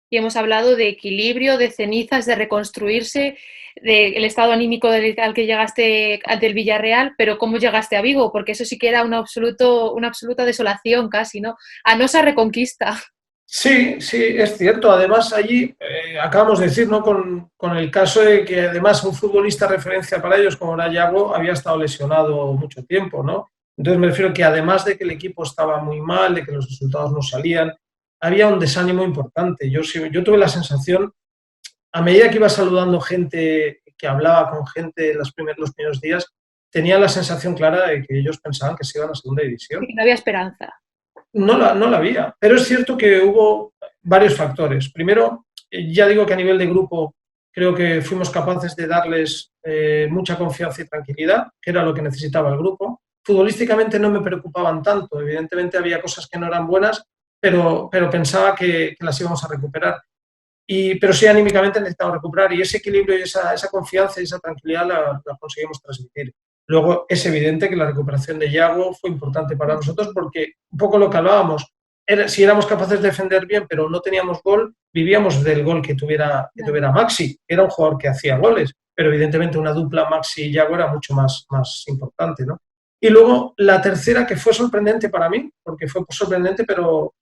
Y hemos hablado de equilibrio, de cenizas, de reconstruirse, del estado anímico al que llegaste ante el Villarreal, pero ¿cómo llegaste a Vigo? Porque eso sí que era una absoluta desolación casi, ¿no? A no esa reconquista. Sí, sí, es cierto. Además, allí acabamos de decir, ¿no? Con el caso de que además un futbolista referencia para ellos, como era Yago, había estado lesionado mucho tiempo, ¿no? Entonces me refiero que además de que el equipo estaba muy mal, de que los resultados no salían, había un desánimo importante. Yo tuve la sensación, a medida que iba saludando gente, que hablaba con gente en los primeros días, tenía la sensación clara de que ellos pensaban que se iban a segunda Sí, división. que no había esperanza. No la había, pero es cierto que hubo varios factores. Primero, ya digo que a nivel de grupo creo que fuimos capaces de darles mucha confianza y tranquilidad, que era lo que necesitaba el grupo. Futbolísticamente no me preocupaban tanto, evidentemente había cosas que no eran buenas, pero pensaba que las íbamos a recuperar. Pero sí, anímicamente necesitamos recuperar y ese equilibrio y esa confianza y esa tranquilidad la conseguimos transmitir. Luego es evidente que la recuperación de Yago fue importante para nosotros porque un poco lo que hablábamos, si éramos capaces de defender bien pero no teníamos gol, vivíamos del gol que tuviera Maxi, era un jugador que hacía goles, pero evidentemente una dupla Maxi y Yago era mucho más importante, ¿no? Y luego la tercera, que fue sorprendente para mí, porque fue sorprendente, pero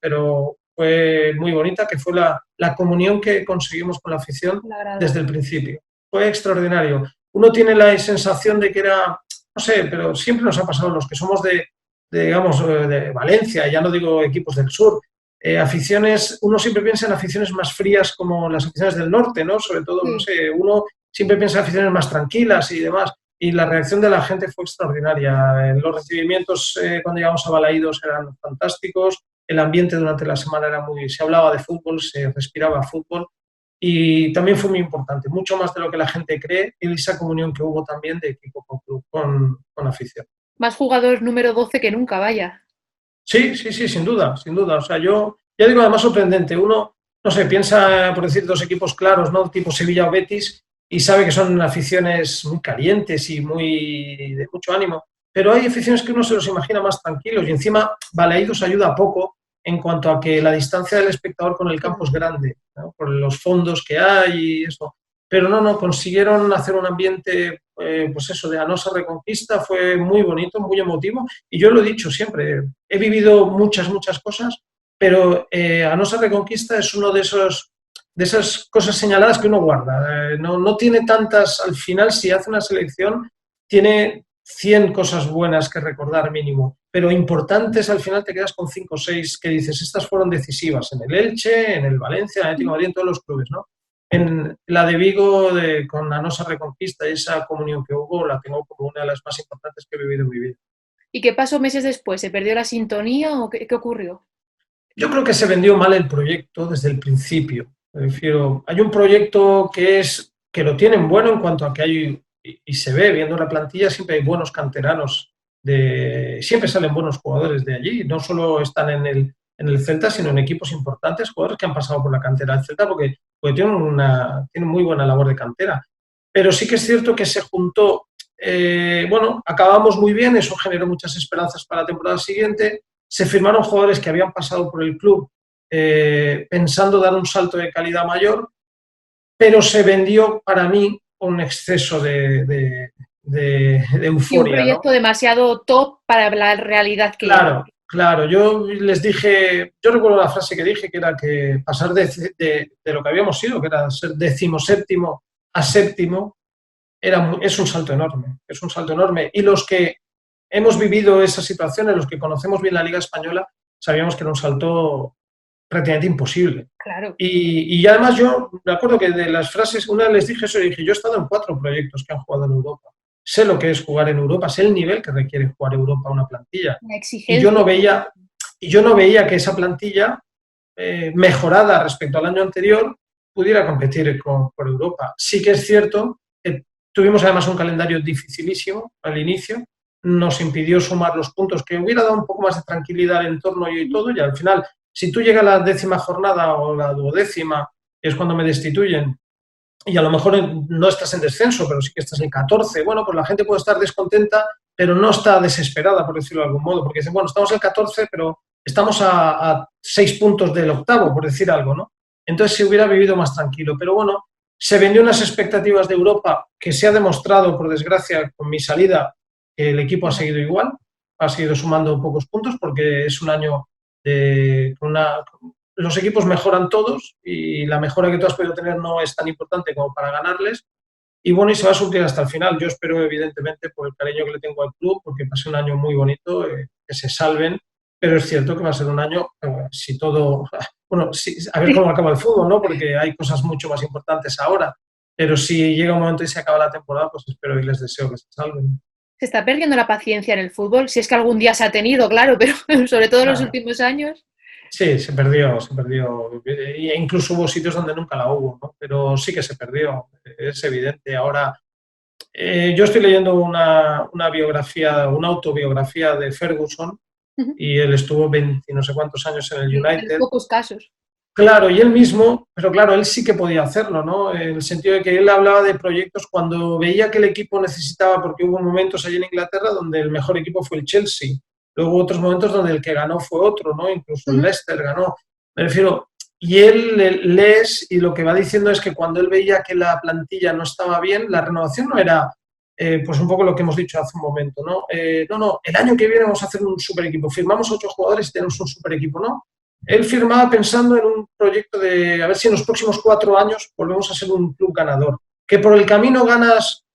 fue muy bonita, que fue la comunión que conseguimos con la afición desde el principio. Fue extraordinario. Uno tiene la sensación de que era, no sé, pero siempre nos ha pasado los que somos digamos, de Valencia, ya no digo equipos del sur, aficiones, uno siempre piensa en aficiones más frías como las aficiones del norte, ¿no? Sobre todo, no sé, uno siempre piensa en aficiones más tranquilas y demás. Y la reacción de la gente fue extraordinaria. Los recibimientos cuando llegamos a Balaídos eran fantásticos, el ambiente durante la semana era se hablaba de fútbol, se respiraba fútbol y también fue muy importante, mucho más de lo que la gente cree, esa comunión que hubo también de equipo con club, con afición. Más jugador número 12 que nunca, vaya. Sí, sí, sí, sin duda, sin duda. O sea, yo ya digo, además sorprendente. Uno, no sé, piensa, por decir, dos equipos claros, ¿no? Tipo Sevilla o Betis, y sabe que son aficiones muy calientes y muy de mucho ánimo. Pero hay aficiones que uno se los imagina más tranquilos y encima Balaídos ayuda poco en cuanto a que la distancia del espectador con el campo es grande, ¿no? Por los fondos que hay y eso. Pero no, consiguieron hacer un ambiente, pues eso, de Anosa Reconquista, fue muy bonito, muy emotivo. Y yo lo he dicho siempre, he vivido muchas cosas, pero Anosa Reconquista es uno de esas cosas señaladas que uno guarda. No tiene tantas, al final, si hace una selección, tiene 100 cosas buenas que recordar mínimo, pero importantes al final te quedas con 5 o 6 que dices, estas fueron decisivas en el Elche, en el Valencia, en el Atlético de Madrid, en todos los clubes, ¿no? En la de Vigo, con Anosa Reconquista, esa comunión que hubo, la tengo como una de las más importantes que he vivido en mi vida. ¿Y qué pasó meses después? ¿Se perdió la sintonía o qué ocurrió? Yo creo que se vendió mal el proyecto desde el principio. Me refiero, hay un proyecto que lo tienen bueno en cuanto a que hay, y se ve viendo la plantilla, siempre hay buenos canteranos, siempre salen buenos jugadores de allí, no solo están en el Celta, sino en equipos importantes, jugadores que han pasado por la cantera del Celta porque tienen muy buena labor de cantera. Pero sí que es cierto que se juntó, bueno, acabamos muy bien, eso generó muchas esperanzas para la temporada siguiente. Se firmaron jugadores que habían pasado por el club pensando dar un salto de calidad mayor, pero se vendió para mí un exceso de Y un euforia, ¿no? proyecto demasiado top para la realidad que era. Claro, claro. Yo les dije, yo recuerdo la frase que dije, que era que pasar de lo que habíamos sido, que era ser 17º a séptimo, es un salto enorme, es un salto enorme. Y los que hemos vivido esas situaciones, los que conocemos bien la Liga Española, sabíamos que era un salto prácticamente imposible. Claro. Y además yo me acuerdo que de las frases, una les dije eso, y dije, yo he estado en 4 proyectos que han jugado en Europa. Sé lo que es jugar en Europa, sé el nivel que requiere jugar Europa una plantilla. La Y yo no exigencia. veía, y yo no veía que esa plantilla, mejorada respecto al año anterior, pudiera competir por Europa. Sí que es cierto que tuvimos además un calendario dificilísimo al inicio, nos impidió sumar los puntos, que hubiera dado un poco más de tranquilidad al entorno y todo, y al final, si tú llegas a la 10ª jornada o la 12ª, es cuando me destituyen, y a lo mejor no estás en descenso, pero sí que estás en 14, bueno, pues la gente puede estar descontenta, pero no está desesperada, por decirlo de algún modo, porque dicen, bueno, estamos en 14, pero estamos a 6 puntos del octavo, por decir algo, ¿no? Entonces se hubiera vivido más tranquilo, pero bueno, se vendió unas expectativas de Europa que se ha demostrado, por desgracia, con mi salida, que el equipo ha seguido igual, ha seguido sumando pocos puntos porque es un año de los equipos mejoran todos y la mejora que tú has podido tener no es tan importante como para ganarles. Y bueno, y se va a suplir hasta el final. Yo espero, evidentemente, por el cariño que le tengo al club, porque pase un año muy bonito, que se salven, pero es cierto que va a ser un año, si todo, bueno, a ver cómo acaba el fútbol, ¿no? Porque hay cosas mucho más importantes ahora, pero si llega un momento y se acaba la temporada, pues espero y les deseo que se salven. Se está perdiendo la paciencia en el fútbol, si es que algún día se ha tenido, claro, pero sobre todo en los Nada. últimos años. Sí, se perdió, se perdió. E incluso hubo sitios donde nunca la hubo, ¿no? Pero sí que se perdió, es evidente. Ahora, yo estoy leyendo una biografía, una autobiografía de Ferguson, y él estuvo 20 no sé cuántos años en el Sí, de los United. pocos casos. Claro, y él mismo, pero claro, él sí que podía hacerlo, ¿no? En el sentido de que él hablaba de proyectos cuando veía que el equipo necesitaba, porque hubo momentos allí en Inglaterra donde el mejor equipo fue el Chelsea, luego hubo otros momentos donde el que ganó fue otro, ¿no? Incluso el Ujú. Leicester ganó. Me refiero, y él lees y lo que va diciendo es que cuando él veía que la plantilla no estaba bien, la renovación no era, pues un poco lo que hemos dicho hace un momento, ¿no? No, el año que viene vamos a hacer un super equipo, firmamos 8 jugadores y tenemos un super equipo, ¿no? Él firmaba pensando en un proyecto de a ver si en los próximos 4 años volvemos a ser un club ganador. Que por el camino ganas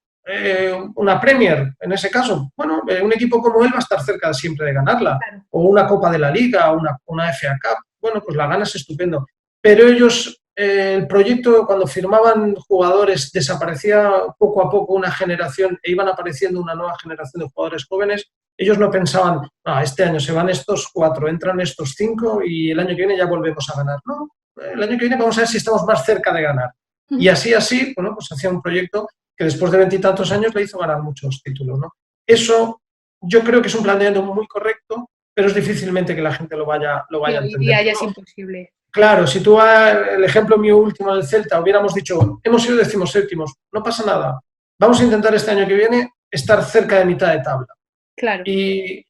una Premier, en ese caso. Bueno, un equipo como él va a estar cerca siempre de ganarla. Claro. O una Copa de la Liga, una FA Cup. Bueno, pues la ganas estupendo. Pero ellos, el proyecto, cuando firmaban jugadores, desaparecía poco a poco una generación e iban apareciendo una nueva generación de jugadores jóvenes. Ellos no pensaban, este año se van estos 4, entran estos 5 y el año que viene ya volvemos a ganar. No, el año que viene vamos a ver si estamos más cerca de ganar. Y Ujú. así, bueno, pues hacía un proyecto que después de 20 y tantos años le hizo ganar muchos títulos, ¿no? Eso yo creo que es un planteamiento muy correcto, pero es difícilmente que la gente lo Sí, vaya a hoy entender. día ya es imposible. Claro, si tú, el ejemplo mío último del Celta, hubiéramos dicho, hemos sido 17º, no pasa nada. Vamos a intentar este año que viene estar cerca de mitad de tabla. Claro. Y,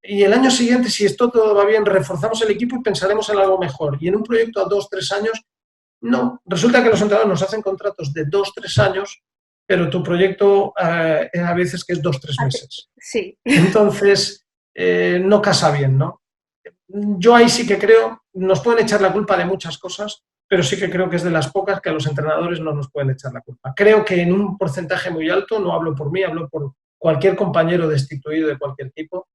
y el año siguiente, si esto todo va bien, reforzamos el equipo y pensaremos en algo mejor. Y en un proyecto a 2, 3 años, no. Resulta que los entrenadores nos hacen contratos de 2, 3 años, pero tu proyecto a veces que es 2, 3 meses. Sí. Entonces, no casa bien, ¿no? Yo ahí sí que creo, nos pueden echar la culpa de muchas cosas, pero sí que creo que es de las pocas que a los entrenadores no nos pueden echar la culpa. Creo que en un porcentaje muy alto, no hablo por mí, hablo por cualquier compañero destituido de cualquier tipo,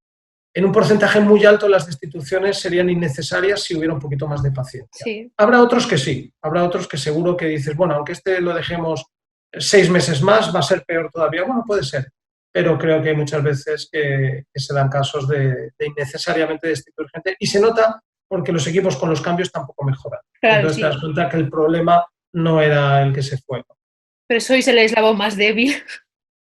en un porcentaje muy alto las destituciones serían innecesarias si hubiera un poquito más de paciencia. Sí. Habrá otros que sí, habrá otros que seguro que dices, bueno, aunque este lo dejemos 6 meses más, va a ser peor todavía. Bueno, puede ser, pero creo que hay muchas veces que se dan casos de innecesariamente destituir gente y se nota porque los equipos con los cambios tampoco mejoran. Claro, Entonces te das sí. cuenta que el problema no era el que se fue. Pero sois el eslabón más débil.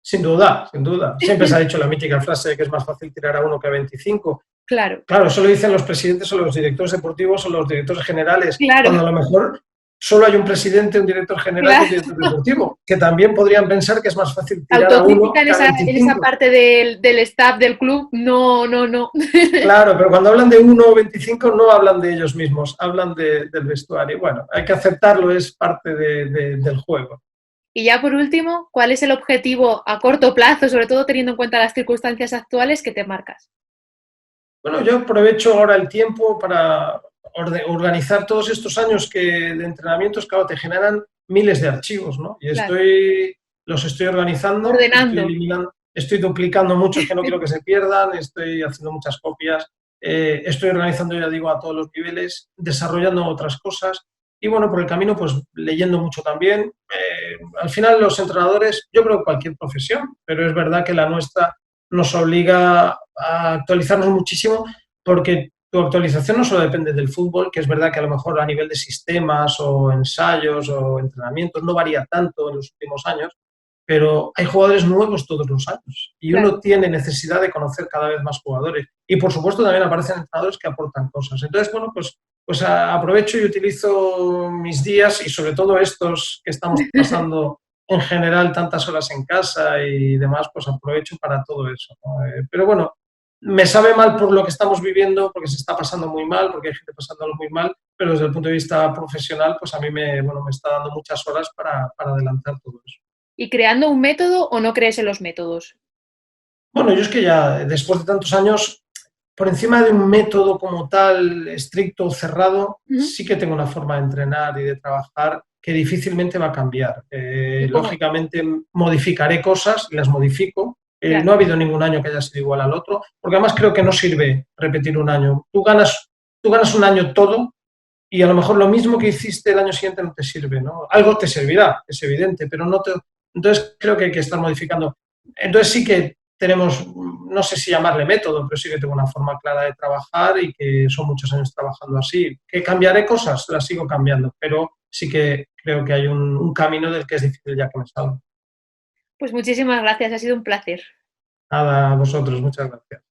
Sin duda, sin duda. Siempre se ha dicho la mítica frase de que es más fácil tirar a uno que a 25. Claro, Claro, eso lo dicen los presidentes o los directores deportivos o los directores generales, claro, cuando a lo mejor solo hay un presidente, un director general y un claro. director deportivo, que también podrían pensar que es más fácil tirar a uno Autocrítica que a en esa 25. parte del staff del club, no, no, no. Claro, pero cuando hablan de uno o 25 no hablan de ellos mismos, hablan del vestuario. Bueno, hay que aceptarlo, es parte del juego. Y ya por último, ¿cuál es el objetivo a corto plazo, sobre todo teniendo en cuenta las circunstancias actuales que te marcas? Bueno, yo aprovecho ahora el tiempo para organizar todos estos años de entrenamientos, claro, te generan miles de archivos, ¿no? Y Claro, los estoy organizando, estoy ordenando. eliminando, estoy duplicando muchos que no quiero que se pierdan, estoy haciendo muchas copias, estoy organizando, ya digo, a todos los niveles, desarrollando otras cosas y bueno, por el camino, pues leyendo mucho también. Al final, los entrenadores, yo creo que cualquier profesión, pero es verdad que la nuestra nos obliga a actualizarnos muchísimo porque tu actualización no solo depende del fútbol, que es verdad que a lo mejor a nivel de sistemas o ensayos o entrenamientos no varía tanto en los últimos años, pero hay jugadores nuevos todos los años y Claro. uno tiene necesidad de conocer cada vez más jugadores. Y por supuesto también aparecen entrenadores que aportan cosas. Entonces, bueno, pues aprovecho y utilizo mis días y sobre todo estos que estamos pasando en general tantas horas en casa y demás, pues aprovecho para todo eso, ¿no? Pero bueno, me sabe mal por lo que estamos viviendo, porque se está pasando muy mal, porque hay gente pasándolo muy mal, pero desde el punto de vista profesional, pues a mí me está dando muchas horas para adelantar todo eso. ¿Y creando un método o no crees en los métodos? Bueno, yo es que ya después de tantos años, por encima de un método como tal, estricto, cerrado, Ujú. sí que tengo una forma de entrenar y de trabajar que difícilmente va a cambiar. ¿Y cómo? Lógicamente modificaré cosas, las modifico. Claro, No ha habido ningún año que haya sido igual al otro, porque además creo que no sirve repetir un año. Tú ganas un año todo y a lo mejor lo mismo que hiciste el año siguiente no te sirve, ¿no? Algo te servirá, es evidente, pero no te... Entonces creo que hay que estar modificando. Entonces sí que tenemos, no sé si llamarle método, pero sí que tengo una forma clara de trabajar y que son muchos años trabajando así. ¿Que cambiaré cosas? Las sigo cambiando, pero sí que creo que hay un camino del que es difícil ya que me salga. pues muchísimas gracias, ha sido un placer. Nada, a vosotros, muchas gracias.